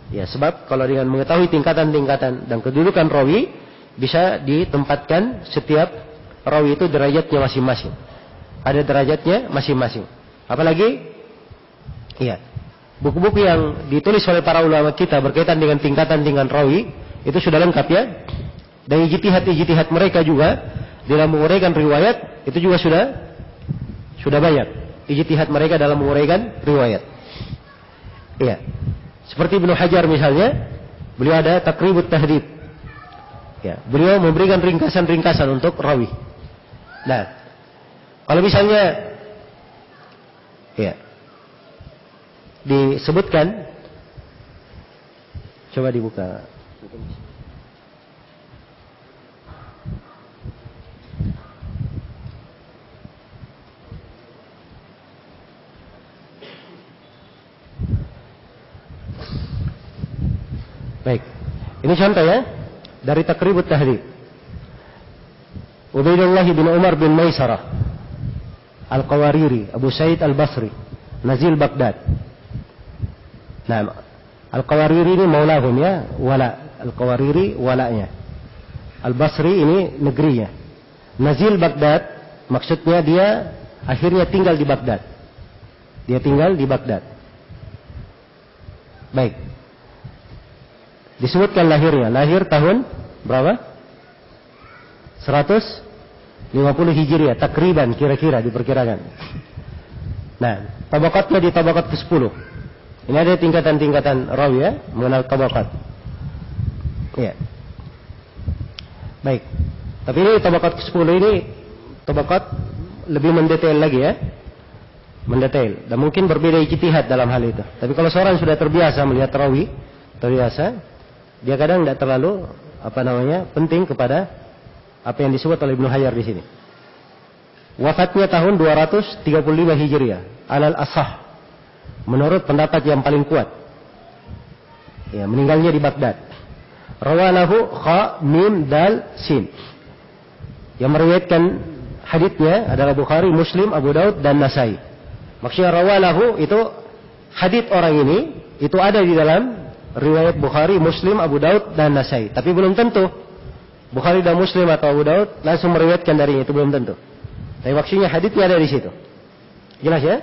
Ya, sebab kalau dengan mengetahui tingkatan-tingkatan dan kedudukan rawi, bisa ditempatkan setiap rawi itu derajatnya masing-masing. Ada derajatnya masing-masing. Apalagi, ya, buku-buku yang ditulis oleh para ulama kita berkaitan dengan tingkatan-tingkatan rawi, itu sudah lengkap ya. Dan ijtihad mereka juga dalam menguraikan riwayat, itu juga sudah banyak. Ijtihad mereka dalam menguraikan riwayat. Iya. Seperti Ibnu Hajar misalnya, beliau ada Taqribut Tahdhib. Ya, beliau memberikan ringkasan-ringkasan untuk rawi. Nah, kalau misalnya ya disebutkan, coba dibuka. Baik, ini contoh ya dari Taqribut Tahdhib. Ubaidullah bin Umar bin Maisarah Al-Qawariri, Abu Sa'id Al-Basri, Nazil Baghdad. Nah, Al-Qawariri ini maulahum ya, wala. Al-Qawariri walanya. Al-Basri ini negerinya. Nazil Baghdad maksudnya dia akhirnya tinggal di Baghdad. Dia tinggal di Baghdad. Baik. Disebutkan lahirnya. Lahir tahun berapa? 150 Hijriah. Takriban kira-kira diperkirakan. Nah, tabaqatnya di tabaqat ke-10. Ini ada tingkatan-tingkatan rawi ya, mengenal tabaqat. Iya. Baik. Tapi ini tabaqat ke-10 ini tabaqat lebih mendetail lagi ya. Mendetail. Dan mungkin berbeda ijtihad dalam hal itu. Tapi kalau seorang sudah terbiasa melihat rawi, terbiasa, dia kadang tidak terlalu penting kepada apa yang disebut oleh Ibnu Hajar di sini. Wafatnya tahun 235 Hijriah, alal asah, menurut pendapat yang paling kuat. Ya, meninggalnya di Baghdad. Rawalahu kha mim dal sin. Yang meriwayatkan haditsnya adalah Bukhari, Muslim, Abu Daud dan Nasai. Maksudnya rawalahu itu hadits orang ini itu ada di dalam riwayat Bukhari, Muslim, Abu Daud dan Nasai. Tapi belum tentu Bukhari dan Muslim atau Abu Daud langsung meriwayatkan darinya, itu belum tentu. Tapi maksudnya haditsnya ada di situ. Jelas ya?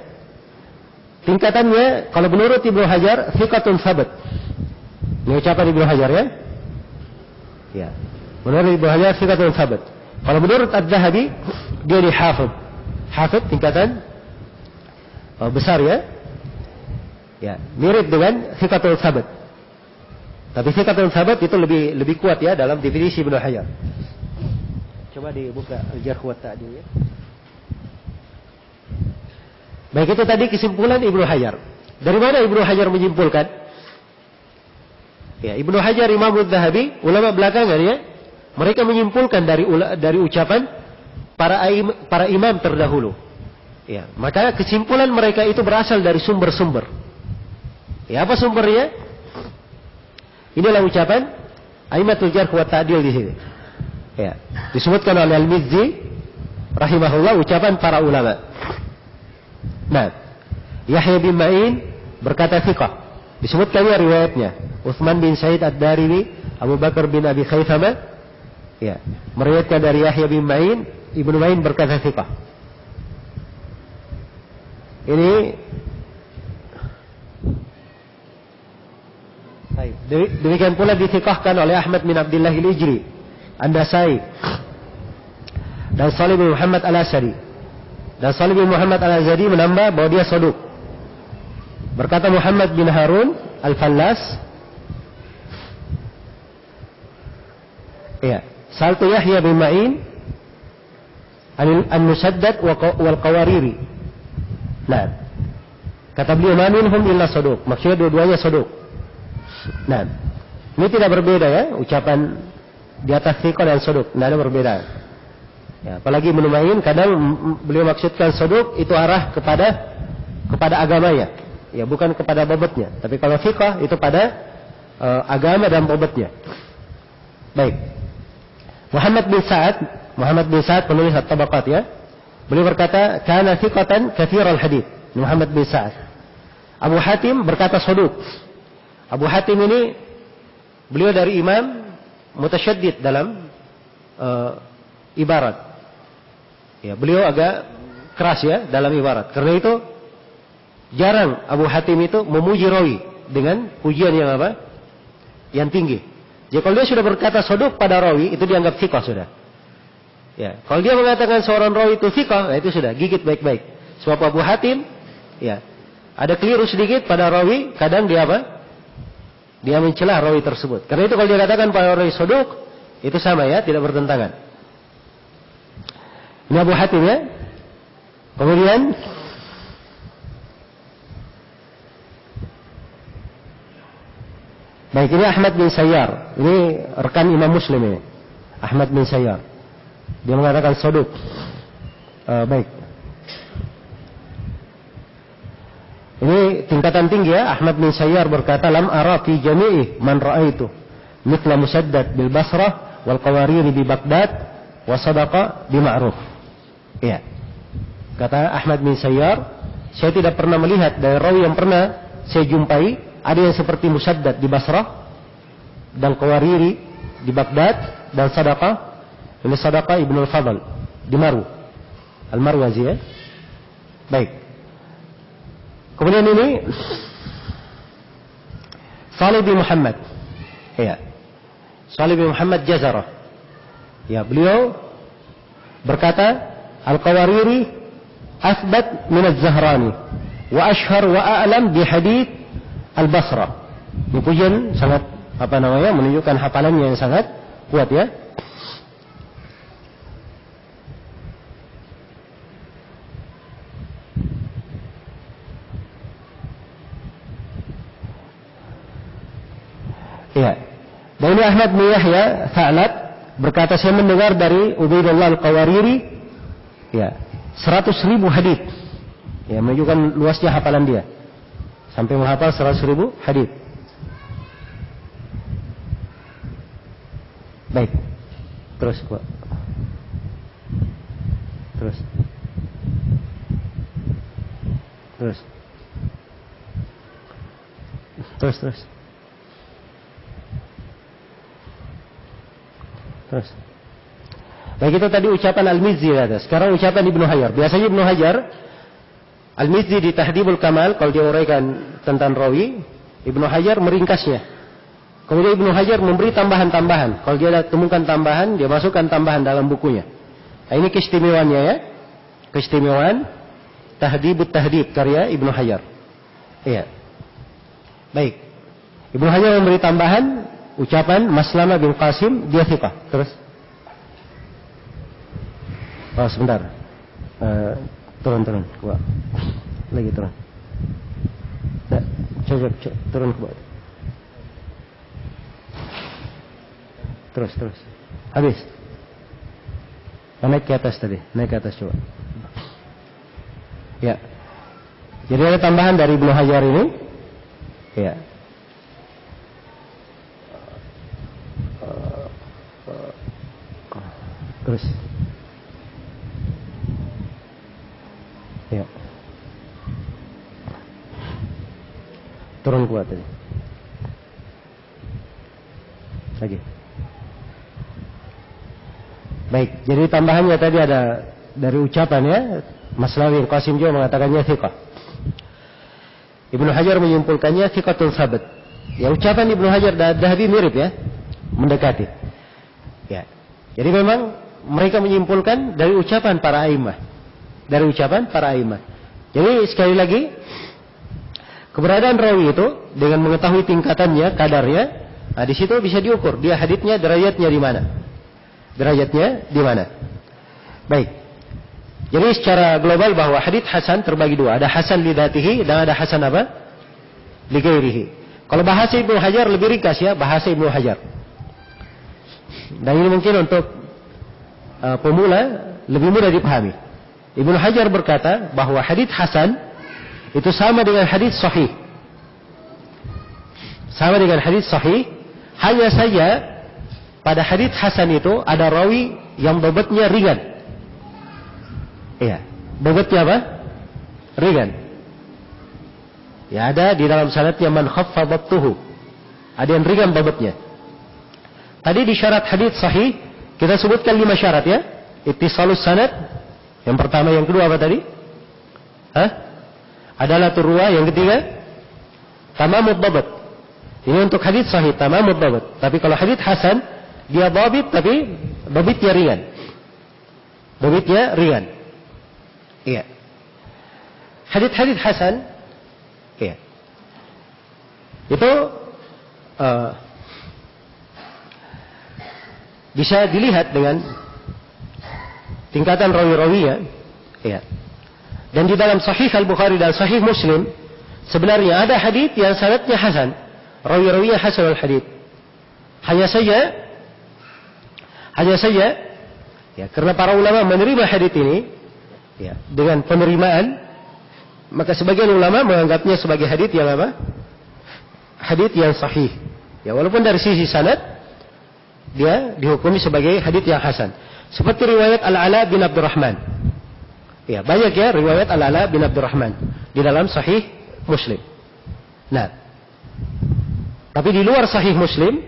Tingkatannya kalau menurut Ibnu Hajar thiqatun tsabat. Ini ucapan Ibnu Hajar ya? Ya. Menurut Ibnu Hajar thiqatun tsabat. Kalau menurut Adz-Dzahabi dia di hafidh. Hafidh tingkatan besar ya? Ya, mirip dengan thiqatun tsabat. Tapi thiqatun tsabat itu lebih kuat ya dalam definisi Ibnu Hajar. Coba dibuka Al-Jarh wa Ta'dil ya. Baik, itu tadi kesimpulan Ibnu Hajar. Dari mana Ibnu Hajar menyimpulkan? Ya, Ibnu Hajar, Imam Adz-Dzahabi, ulama belakangan ya, mereka menyimpulkan dari ucapan para imam terdahulu. Ya, maka kesimpulan mereka itu berasal dari sumber-sumber. Ya, apa sumbernya? Inilah ucapan Aimatul Jarh wa Ta'dil di sini. Ya, disebutkan oleh Al-Mizzi rahimahullah ucapan para ulama. Nah, Yahya bin Ma'in berkata thiqah. Disebutkannya riwayatnya. Utsman bin Sa'id Ad-Darimi, Abu Bakar bin Abi Khaythama, ya, meriwayatkan dari Yahya bin Ma'in, Ibnu Ma'in berkata thiqah. Ini demikian pula dithiqahkan oleh Ahmad bin Abdullah Al-Ijri, An-Nasai, dan Shalih bin Muhammad Al-Asadi. Dan Shalih bin Muhammad Al-Azadi menambah bahwa dia saduq. Berkata Muhammad bin Harun Al-Fallas, ya, saltu Yahya bin Ma'in An-Musaddad wal Qawariri. Nah, kata beliau ma minhum illa saduq. Maksudnya dua-duanya saduq. Nah, ini tidak berbeda ya, ucapan di atas thiqah dan saduq, tidak ada perbedaan. Ya, apalagi Ibnu Ma'in kadang beliau maksudkan saduq itu arah kepada agamanya, ya, bukan kepada bobotnya. Tapi kalau thiqah itu pada agama dan bobotnya. Baik. Muhammad bin Sa'ad penulis At-Tabaqat ya. Beliau berkata, kana thiqatan katsiral hadits. Muhammad bin Sa'ad. Abu Hatim berkata saduq. Abu Hatim ini beliau dari imam mutasyaddid dalam ibarat. Ya, beliau agak keras ya dalam ibarat. Karena itu jarang Abu Hatim itu memuji rawi dengan pujian yang apa? Yang tinggi. Jadi kalau dia sudah berkata saduq pada rawi, itu dianggap thiqah sudah. Ya, kalau dia mengatakan seorang rawi itu thiqah, itu sudah gigit baik-baik. Sebab Abu Hatim, ya, ada keliru sedikit pada rawi, kadang dia apa? Dia mencela rawi tersebut. Karena itu kalau dia katakan pada rawi saduq, itu sama ya, tidak bertentangan. Ini Abu Hatim ya. Kemudian baik, ini Ahmad bin Sayyar. Ini rekan Imam Muslim ini. Ahmad bin Sayyar. Dia mengatakan saduq. Baik. Ini tingkatan tinggi ya. Ahmad bin Sayyar berkata, lam ara fi jami'i man ra'aitu mithla Musaddad bil Basrah wal Qawariri di Baghdad wa sadaqa bi ma'ruf. Ya. Kata Ahmad bin Sayyar, saya tidak pernah melihat dari rawi yang pernah saya jumpai ada yang seperti Musaddad di Basrah dan Qawariri di Baghdad dan Sadaqah. Ini Sadaqah Ibnu Al-Fadl di Maru. Al-Marwazi ya. Baik. Kemudian ini Salih bin Muhammad. Ya. Salih bin Muhammad Jazarah. Ya, beliau berkata, Al-Qawariri athbat min Az-Zahrani wa ashhar wa a'lam bi hadits Al-Basrah. Ini pujian sangat menunjukkan hafalannya yang sangat kuat ya. Ya. Dan ini Ahmad bin Yahya Tha'lab berkata, saya mendengar dari Ubaidullah Al-Qawariri ya 100.000 hadits. Ya, menunjukkan luasnya hafalan dia. Sampai menghafal 100.000 hadits. Baik. Terus, Pak. Terus. Terus. Terus, terus. Terus. Baik, itu tadi ucapan Al-Mizzi ada. Sekarang ucapan Ibnu Hajar. Biasanya Ibnu Hajar, Al-Mizzi di Tahdhibul Kamal, kalau dia uraikan tentang rawi, Ibnu Hajar meringkasnya. Kemudian Ibnu Hajar memberi tambahan-tambahan. Kalau dia temukan tambahan, dia masukkan tambahan dalam bukunya. Nah, ini keistimewaannya ya. Keistimewaan Tahdhibut Tahdhib karya Ibnu Hajar. Iya. Baik. Ibnu Hajar memberi tambahan ucapan Maslamah bin Qasim, dia thiqah. Terus. Oh, sebentar. Turun. Kuat. Lagi turun. Nah, coba turun ke bawah. Terus. Habis. Naik ke atas tadi. Naik ke atas coba. Ya. Jadi ada tambahan dari Ibnu Hajar ini. Ya. Terus. Ya. Turun kuat tadi. Lagi. Baik, jadi tambahannya tadi ada dari ucapan ya, Maslawi Qasim juga mengatakannya thiqah. Ibnu Hajar menyimpulkannya thiqatul tsabat. Ya, ucapan Ibnu Hajar dan Dhahabi mirip ya, mendekati. Ya. Jadi memang mereka menyimpulkan dari ucapan para a'immah. Dari ucapan para a'immah. Jadi sekali lagi, keberadaan rawi itu dengan mengetahui tingkatannya, kadarnya, nah di situ bisa diukur dia haditsnya, derajatnya di mana. Derajatnya di mana. Baik. Jadi secara global bahwa hadits hasan terbagi dua. Ada hasan li dzatihi dan ada hasan apa? Li ghairihi. Kalau bahasa Ibnu Hajar lebih ringkas ya, bahasa Ibnu Hajar. Dan ini mungkin untuk pemula lebih mudah dipahami. Ibnu Hajar berkata bahwa hadits hasan itu sama dengan hadits sahih. Sama dengan hadits sahih, hanya saja pada hadits hasan itu ada rawi yang bobotnya ringan. Iya. Bobotnya apa? Ringan. Ya, ada di dalam sanadnya man khaffadatuhu. Ada yang ringan bobotnya. Tadi di syarat hadits sahih kita sebutkan 5 syarat ya. Ittisalus sanad. Yang pertama, yang kedua apa tadi? Adalah turwa. Yang ketiga, tamamud dhabt. Ini untuk hadits sahih, tamamud dhabt. Tapi kalau hadits hasan, dia dhabit tapi dhabitnya ringan. Dhabitnya ringan. Iya. Hadits hasan, iya. Itu bisa dilihat dengan tingkatan rawi-rawinya, ya. Dan di dalam Sahih Al-Bukhari dan Sahih Muslim sebenarnya ada hadits yang sanadnya hasan, rawi-rawinya hasan al-hadits. Hanya saja, ya, karena para ulama menerima hadits ini, ya, dengan penerimaan, maka sebagian ulama menganggapnya sebagai hadits yang apa? Hadits yang sahih. Ya, walaupun dari sisi sanad dia dihukumi sebagai hadits yang hasan. Seperti riwayat Al-Ala bin Abdurrahman. Ya, banyak ya riwayat Al-Ala bin Abdurrahman di dalam Sahih Muslim. Nah, tapi di luar Sahih Muslim,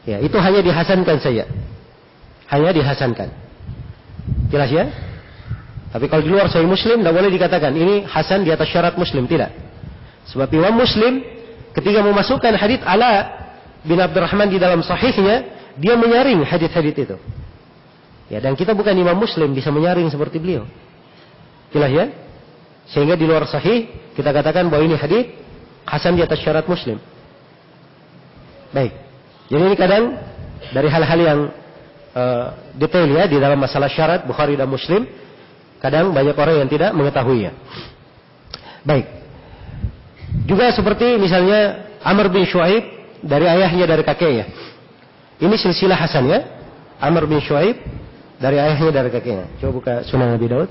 ya, itu hanya dihasankan saja. Hanya dihasankan. Jelas ya? Tapi kalau di luar Sahih Muslim tidak boleh dikatakan ini hasan di atas syarat Muslim, tidak. Sebab Imam Muslim ketika memasukkan hadits Ala bin Abdurrahman di dalam sahihnya, dia menyaring hadits-hadits itu. Ya, dan kita bukan Imam Muslim bisa menyaring seperti beliau. Jelas ya? Sehingga di luar sahih kita katakan bahwa ini hadits hasan di atas syarat Muslim. Baik. Jadi ini kadang dari hal-hal yang detail ya di dalam masalah syarat Bukhari dan Muslim, kadang banyak orang yang tidak mengetahuinya. Baik. Juga seperti misalnya Amr bin Shu'aib dari ayahnya dari kakeknya. Ini silsilah hasan ya. Amr bin Shu'aib dari ayahnya dari kakeknya. Coba buka Sunan Abi Daud.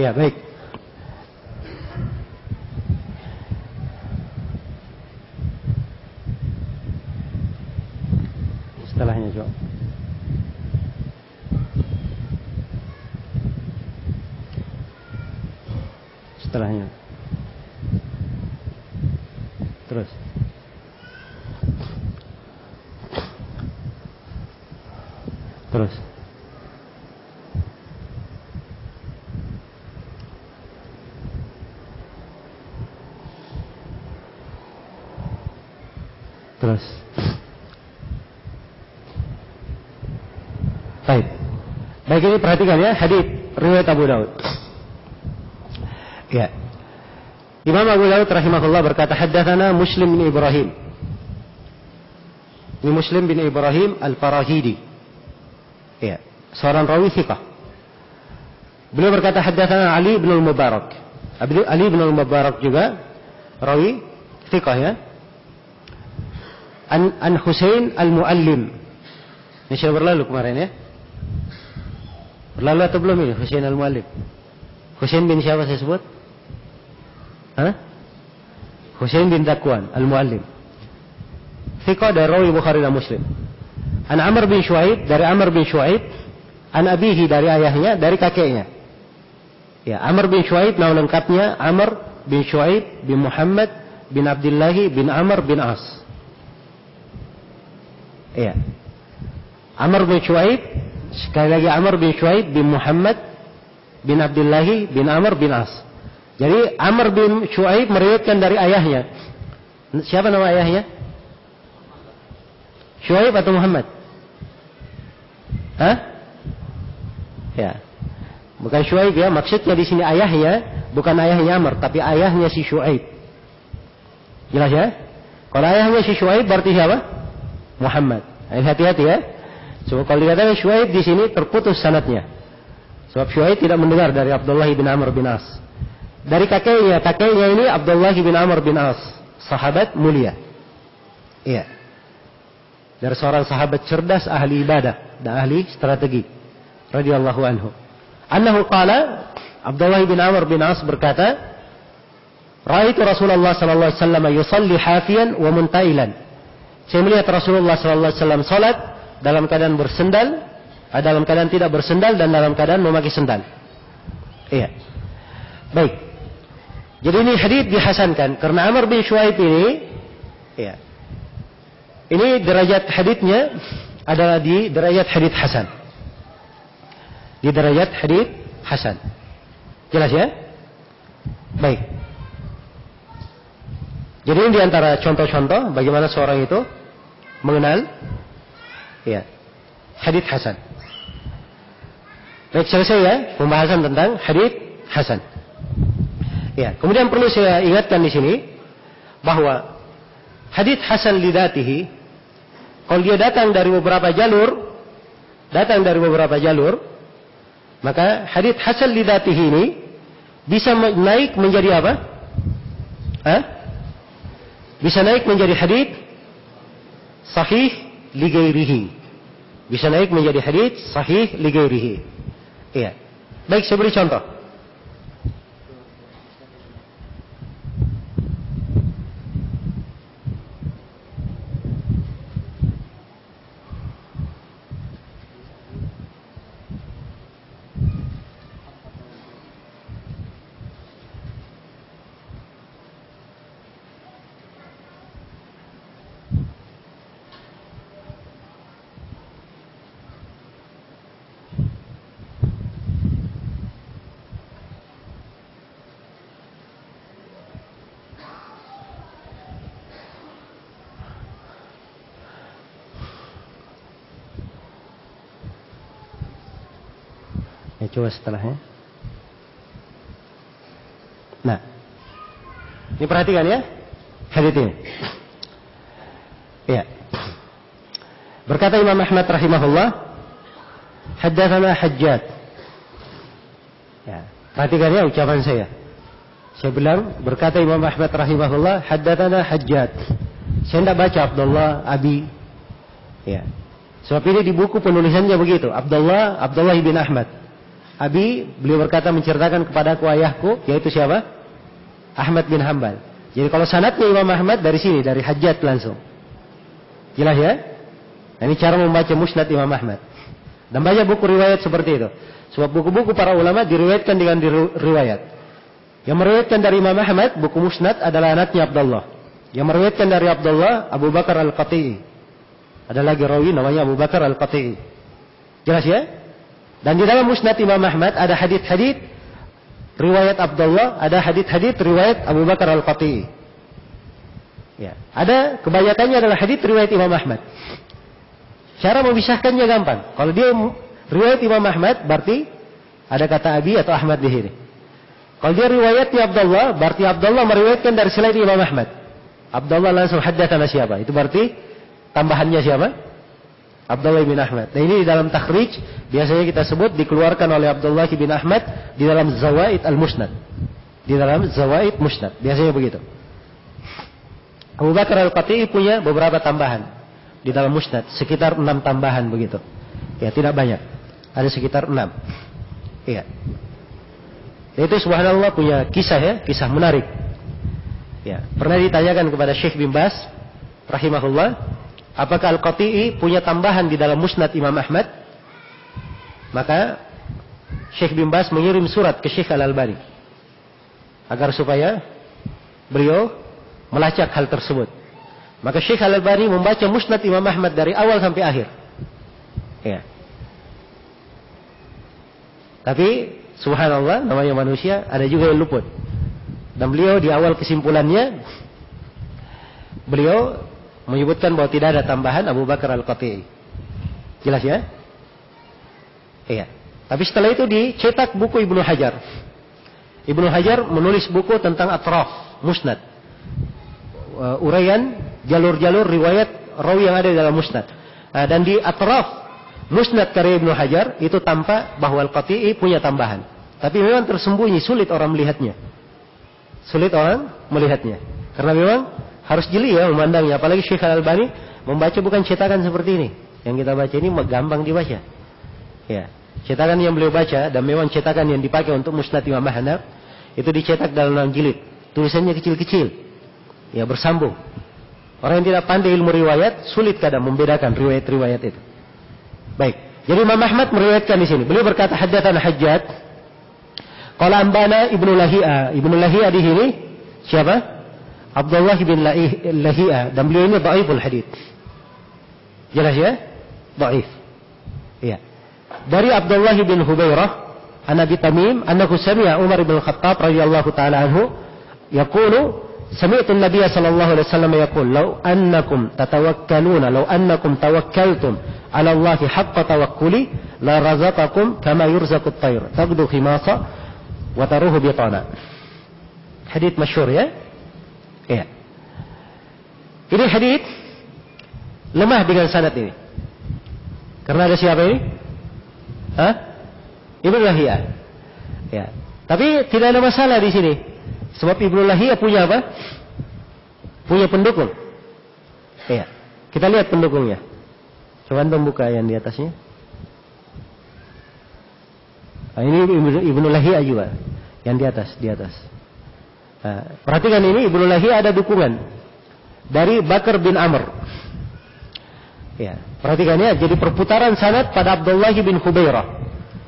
Ya, baik. Setelahnya, Jo. Setelahnya. Terus. Terus. Terus. Baik. Baik, ini perhatikan ya, hadits riwayat Abu Daud. Ya. Imam Abu Daud rahimahullah berkata, haddatsana Muslim bin Ibrahim. Ini Muslim bin Ibrahim Al-Farahidi. Ya, seorang rawi thiqah. Beliau berkata, haddatsana Ali bin Al-Mubarak. Ali bin Al-Mubarak juga rawi thiqah ya. An Husain Al-Muallim. Ini sudah berlalu kemarin ya. Berlalu atau belum ini Husain Al-Muallim? Husain bin siapa saya sebut? Husain bin Zakwan Al-Muallim. Thiqah dari rawi Bukhari dan Muslim. An Amr bin Shu'aib dari Amr bin Shu'aib. An abihi dari ayahnya, dari kakeknya. Ya, Amr bin Shu'aib nama lengkapnya Amr bin Shu'aib bin Muhammad bin Abdullah bin Amr bin As. Iya. Amr bin Shu'aib, sekali lagi Amr bin Shu'aib bin Muhammad bin Abdullah bin Amr bin As. Jadi Amr bin Shu'aib meriwayatkan dari ayahnya. Siapa nama ayahnya? Syuaib atau Muhammad? Hah? Ya. Bukan Syuaib ya, maksudnya di sini ayahnya bukan ayahnya Amr, tapi ayahnya si Syuaib. Jelas ya? Kalau ayahnya si Syuaib berarti siapa? Muhammad. Hati-hati ya. So, kalau dikatakan Syuaib di sini terputus sanadnya. Sebab Syuaib tidak mendengar dari Abdullah bin Amr bin As. Dari kakeknya ini Abdullah bin Amr bin As, sahabat mulia. Iya. Dari seorang sahabat cerdas, ahli ibadah dan ahli strategi. Radhiyallahu anhu. Annahu qala, Abdullah bin Amr bin As berkata, Ra'aitu Rasulullah sallallahu alaihi wasallam yusalli hafiyan wa muntailan. Saya melihat Rasulullah sallallahu alaihi wasallam salat dalam keadaan bersendal, dalam keadaan tidak bersendal dan dalam keadaan memakai sendal. Iya. Baik. Jadi ini hadits dihasankan karena Amr bin Syuaib ini, iya. Ini derajat haditsnya adalah di derajat hadits hasan. Di derajat hadits hasan. Jelas ya? Baik. Jadi ini diantara contoh-contoh bagaimana seorang itu mengenal, ya, hadits hasan. Baik, selesai ya pembahasan tentang hadits hasan. Ya, kemudian perlu saya ingatkan di sini bahwa hadits hasan lidatihi, kalau dia datang dari beberapa jalur, maka hadits hasan lidatihi ini bisa naik menjadi apa? Bisa naik menjadi hadits sahih li ghairihi. Bisa naik menjadi hadits sahih li ghairihi. Iya. Baik, saya beri contoh. Ya, coba setelahnya. Nah, ini perhatikan ya hadits ini. Ya. Berkata Imam Ahmad rahimahullah, haddatsana Hajjaj. Ya, perhatikan ya ucapan saya. Saya bilang, berkata Imam Ahmad rahimahullah, haddatsana Hajjaj. Saya tidak baca Abdullah Abi. Ya. Sebab ini di buku penulisannya begitu, Abdullah bin Ahmad. Abi, beliau berkata menceritakan kepadaku ayahku, yaitu siapa? Ahmad bin Hanbal. Jadi kalau sanadnya Imam Ahmad dari sini, dari Hajjaj langsung. Jelas ya? Nah, ini cara membaca musnad Imam Ahmad. Dan banyak buku riwayat seperti itu. Sebab buku-buku para ulama diriwayatkan dengan riwayat. Yang meriwayatkan dari Imam Ahmad, buku musnad adalah anaknya Abdullah. Yang meriwayatkan dari Abdullah, Abu Bakar Al-Qati'i. Ada lagi rawi namanya Abu Bakar Al-Qati'i. Jelas ya? Dan di dalam musnad Imam Ahmad ada hadits-hadits riwayat Abdullah, ada hadits-hadits riwayat Abu Bakar Al-Qati'i. Ya, ada kebanyakannya adalah hadits riwayat Imam Ahmad. Cara memisahkannya gampang. Kalau dia riwayat Imam Ahmad berarti ada kata Abi atau Ahmad di sini. Kalau dia riwayatnya Abdullah, berarti Abdullah meriwayatkan dari selain Imam Ahmad. Abdullah langsung haddatsana siapa? Itu berarti tambahannya siapa? Abdullah bin Ahmad. Nah, ini di dalam takhrij biasanya kita sebut dikeluarkan oleh Abdullah bin Ahmad di dalam Zawaid al-Musnad. Di dalam Zawaid Musnad. Biasanya begitu. Abu Bakar Al-Qati'i punya beberapa tambahan di dalam Musnad, sekitar 6 tambahan begitu. Ya, tidak banyak. Ada sekitar 6. Iya. Itu subhanallah punya kisah ya, kisah menarik. Ya, pernah ditanyakan kepada Syekh bin Baz rahimahullah, apakah Al-Qati'i punya tambahan di dalam Musnad Imam Ahmad? Maka Syekh bin Baz mengirim surat ke Syekh Al-Albani agar supaya beliau melacak hal tersebut. Maka Syekh Al-Albani membaca Musnad Imam Ahmad dari awal sampai akhir. Ya. Tapi subhanallah, namanya manusia, ada juga yang luput. Dan beliau di awal kesimpulannya, beliau menyebutkan bahwa tidak ada tambahan Abu Bakar Al-Qati'i. Jelas ya? Iya. Tapi setelah itu dicetak buku Ibnu Hajar. Ibnu Hajar menulis buku tentang atraf, musnad. Uraian jalur-jalur riwayat rawi yang ada dalam musnad. Dan di atraf musnad karya Ibnu Hajar itu tampak bahwa Al-Qati'i punya tambahan. Tapi memang tersembunyi, sulit orang melihatnya. Sulit orang melihatnya. Karena memang harus jeli ya memandangnya. Apalagi Syekh Al-Albani membaca bukan cetakan seperti ini. Yang kita baca ini gampang dibaca. Ya, cetakan yang beliau baca dan memang cetakan yang dipakai untuk Musnad Imam Ahmad itu dicetak dalam 6 jilid. Tulisannya kecil-kecil. Ya, bersambung. Orang yang tidak pandai ilmu riwayat sulit kadang membedakan riwayat-riwayat itu. Baik. Jadi Imam Ahmad meriwayatkan di sini. Beliau berkata haddatsana Hajjaj. Qala ambana Ibnu Lahi'a. Ibnu Lahi'a di sini siapa? Abdullah bin Lahi'a, dan beliau ini dhaiful hadits. Jelas ya? Dhaif. Iya. Dari Abdullah bin Hubairah an Abi Tamim annahu sami'a Umar bin Khattab radhiyallahu taala anhu yaqulu sami'tu an-nabiy sallallahu alaihi wasallam yaqul law annakum tatawakkaluna law annakum tawakkaltum 'ala Allahi haqqa tawakkuli la razaqakum kama yurzaqut tayr taqdu khimasa wa taruhu bitana. Hadits masyhur ya? Iya. Ini hadits lemah dengan sanad ini. Karena ada siapa ini? Hah? Ibnu Lahi'a. Ya. Tapi tidak ada masalah di sini. Sebab Ibnu Lahi'a punya apa? Punya pendukung. Iya. Kita lihat pendukungnya. Coba antum buka yang di atasnya. Nah, ini Ibnu Lahi'a juga. Yang di atas. Nah, perhatikan ini Ibnu Lahi'a ada dukungan dari Bakar bin Amr. Ya, perhatikan ya, jadi perputaran sanad pada Abdullah bin Hubairah.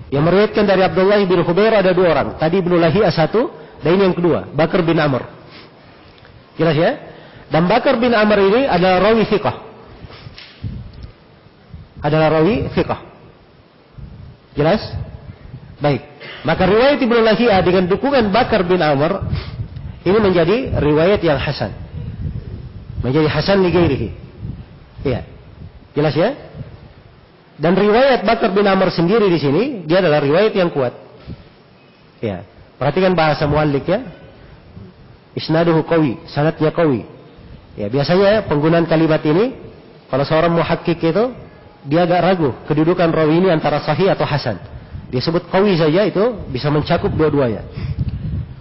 Yang meriwayatkan dari Abdullah bin Hubairah ada 2 orang. Tadi Ibnu Lahi'a 1, dan ini yang kedua, Bakar bin Amr. Jelas ya? Dan Bakar bin Amr ini adalah rawi thiqah. Jelas? Baik. Maka riwayat Ibnu Lahi'a dengan dukungan Bakar bin Amr ini menjadi riwayat yang hasan. Menjadi hasan li ghairihi. Iya. Jelas ya? Dan riwayat Bakar bin Amr sendiri di sini dia adalah riwayat yang kuat. Ya. Perhatikan bahasa muallif ya. Isnaduhu qawi, sanadnya qawi. Ya, biasanya penggunaan kalimat ini kalau seorang muhakkik itu dia agak ragu kedudukan rawi ini antara sahih atau hasan. Dia sebut qawi saja itu bisa mencakup dua-duanya.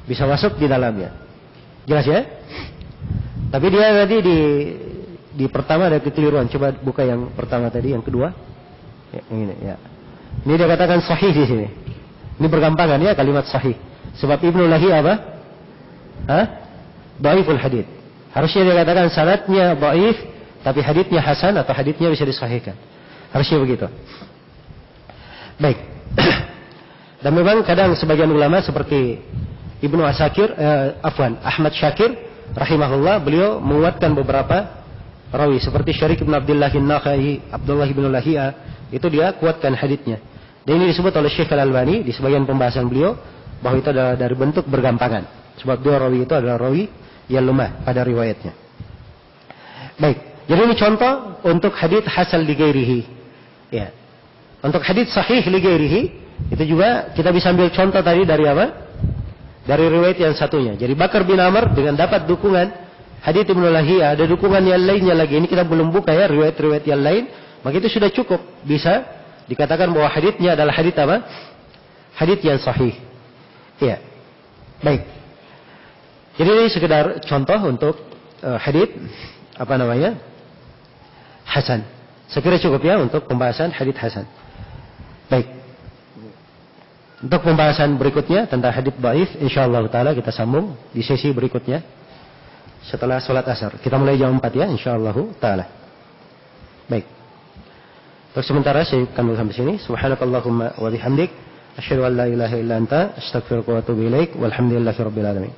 Bisa masuk di dalamnya. Jelas ya? Tapi dia tadi di pertama ada kekeliruan. Coba buka yang pertama tadi, yang kedua. Ya, yang ini ya. Ini dia katakan sahih di sini. Ini bergampangan ya kalimat sahih. Sebab Ibnu Lahi'a apa? Dhaiful hadits. Harusnya dia katakan sanadnya dhaif, tapi haditsnya hasan atau haditsnya bisa disahihkan. Harusnya begitu. Baik. Dan memang kadang sebagian ulama seperti Ibnu Asakir, Ahmad Syakir rahimahullah, beliau menguatkan beberapa rawi seperti Syarik bin Abdullah an-Nakhai, Abdullah bin Lahi'a, itu dia kuatkan haditsnya. Dan ini disebut oleh Syekh Al-Albani di sebagian pembahasan beliau bahwa itu adalah dari bentuk bergampangan. Sebab 2 rawi itu adalah rawi yang lemah pada riwayatnya. Baik, jadi ini contoh untuk hadits hasan li ghairihi. Ya. Untuk hadits sahih li ghairihi itu juga kita bisa ambil contoh tadi dari apa? Dari riwayat yang satunya. Jadi Bakar bin Amr dengan dapat dukungan hadits Ibnu Lahi'a, ada dukungan yang lainnya lagi. Ini kita belum buka ya riwayat-riwayat yang lain, maka itu sudah cukup bisa dikatakan bahwa haditsnya adalah hadits apa? Hadits yang sahih. Iya. Baik. Jadi ini sekedar contoh untuk hadits apa namanya? Hasan. Sekira cukup ya untuk pembahasan hadits hasan. Baik. Untuk pembahasan berikutnya tentang hadits dhaif, insyaallah taala kita sambung di sesi berikutnya setelah salat asar. Kita mulai jam 4 ya, insyaallah taala. Baik. Untuk sementara saya akan sampai sini. Subhanakallahumma wa bihamdik, asyhadu an la ilaha illa anta, astaghfiruka wa atubu ilaik. Walhamdulillahirabbil alamin.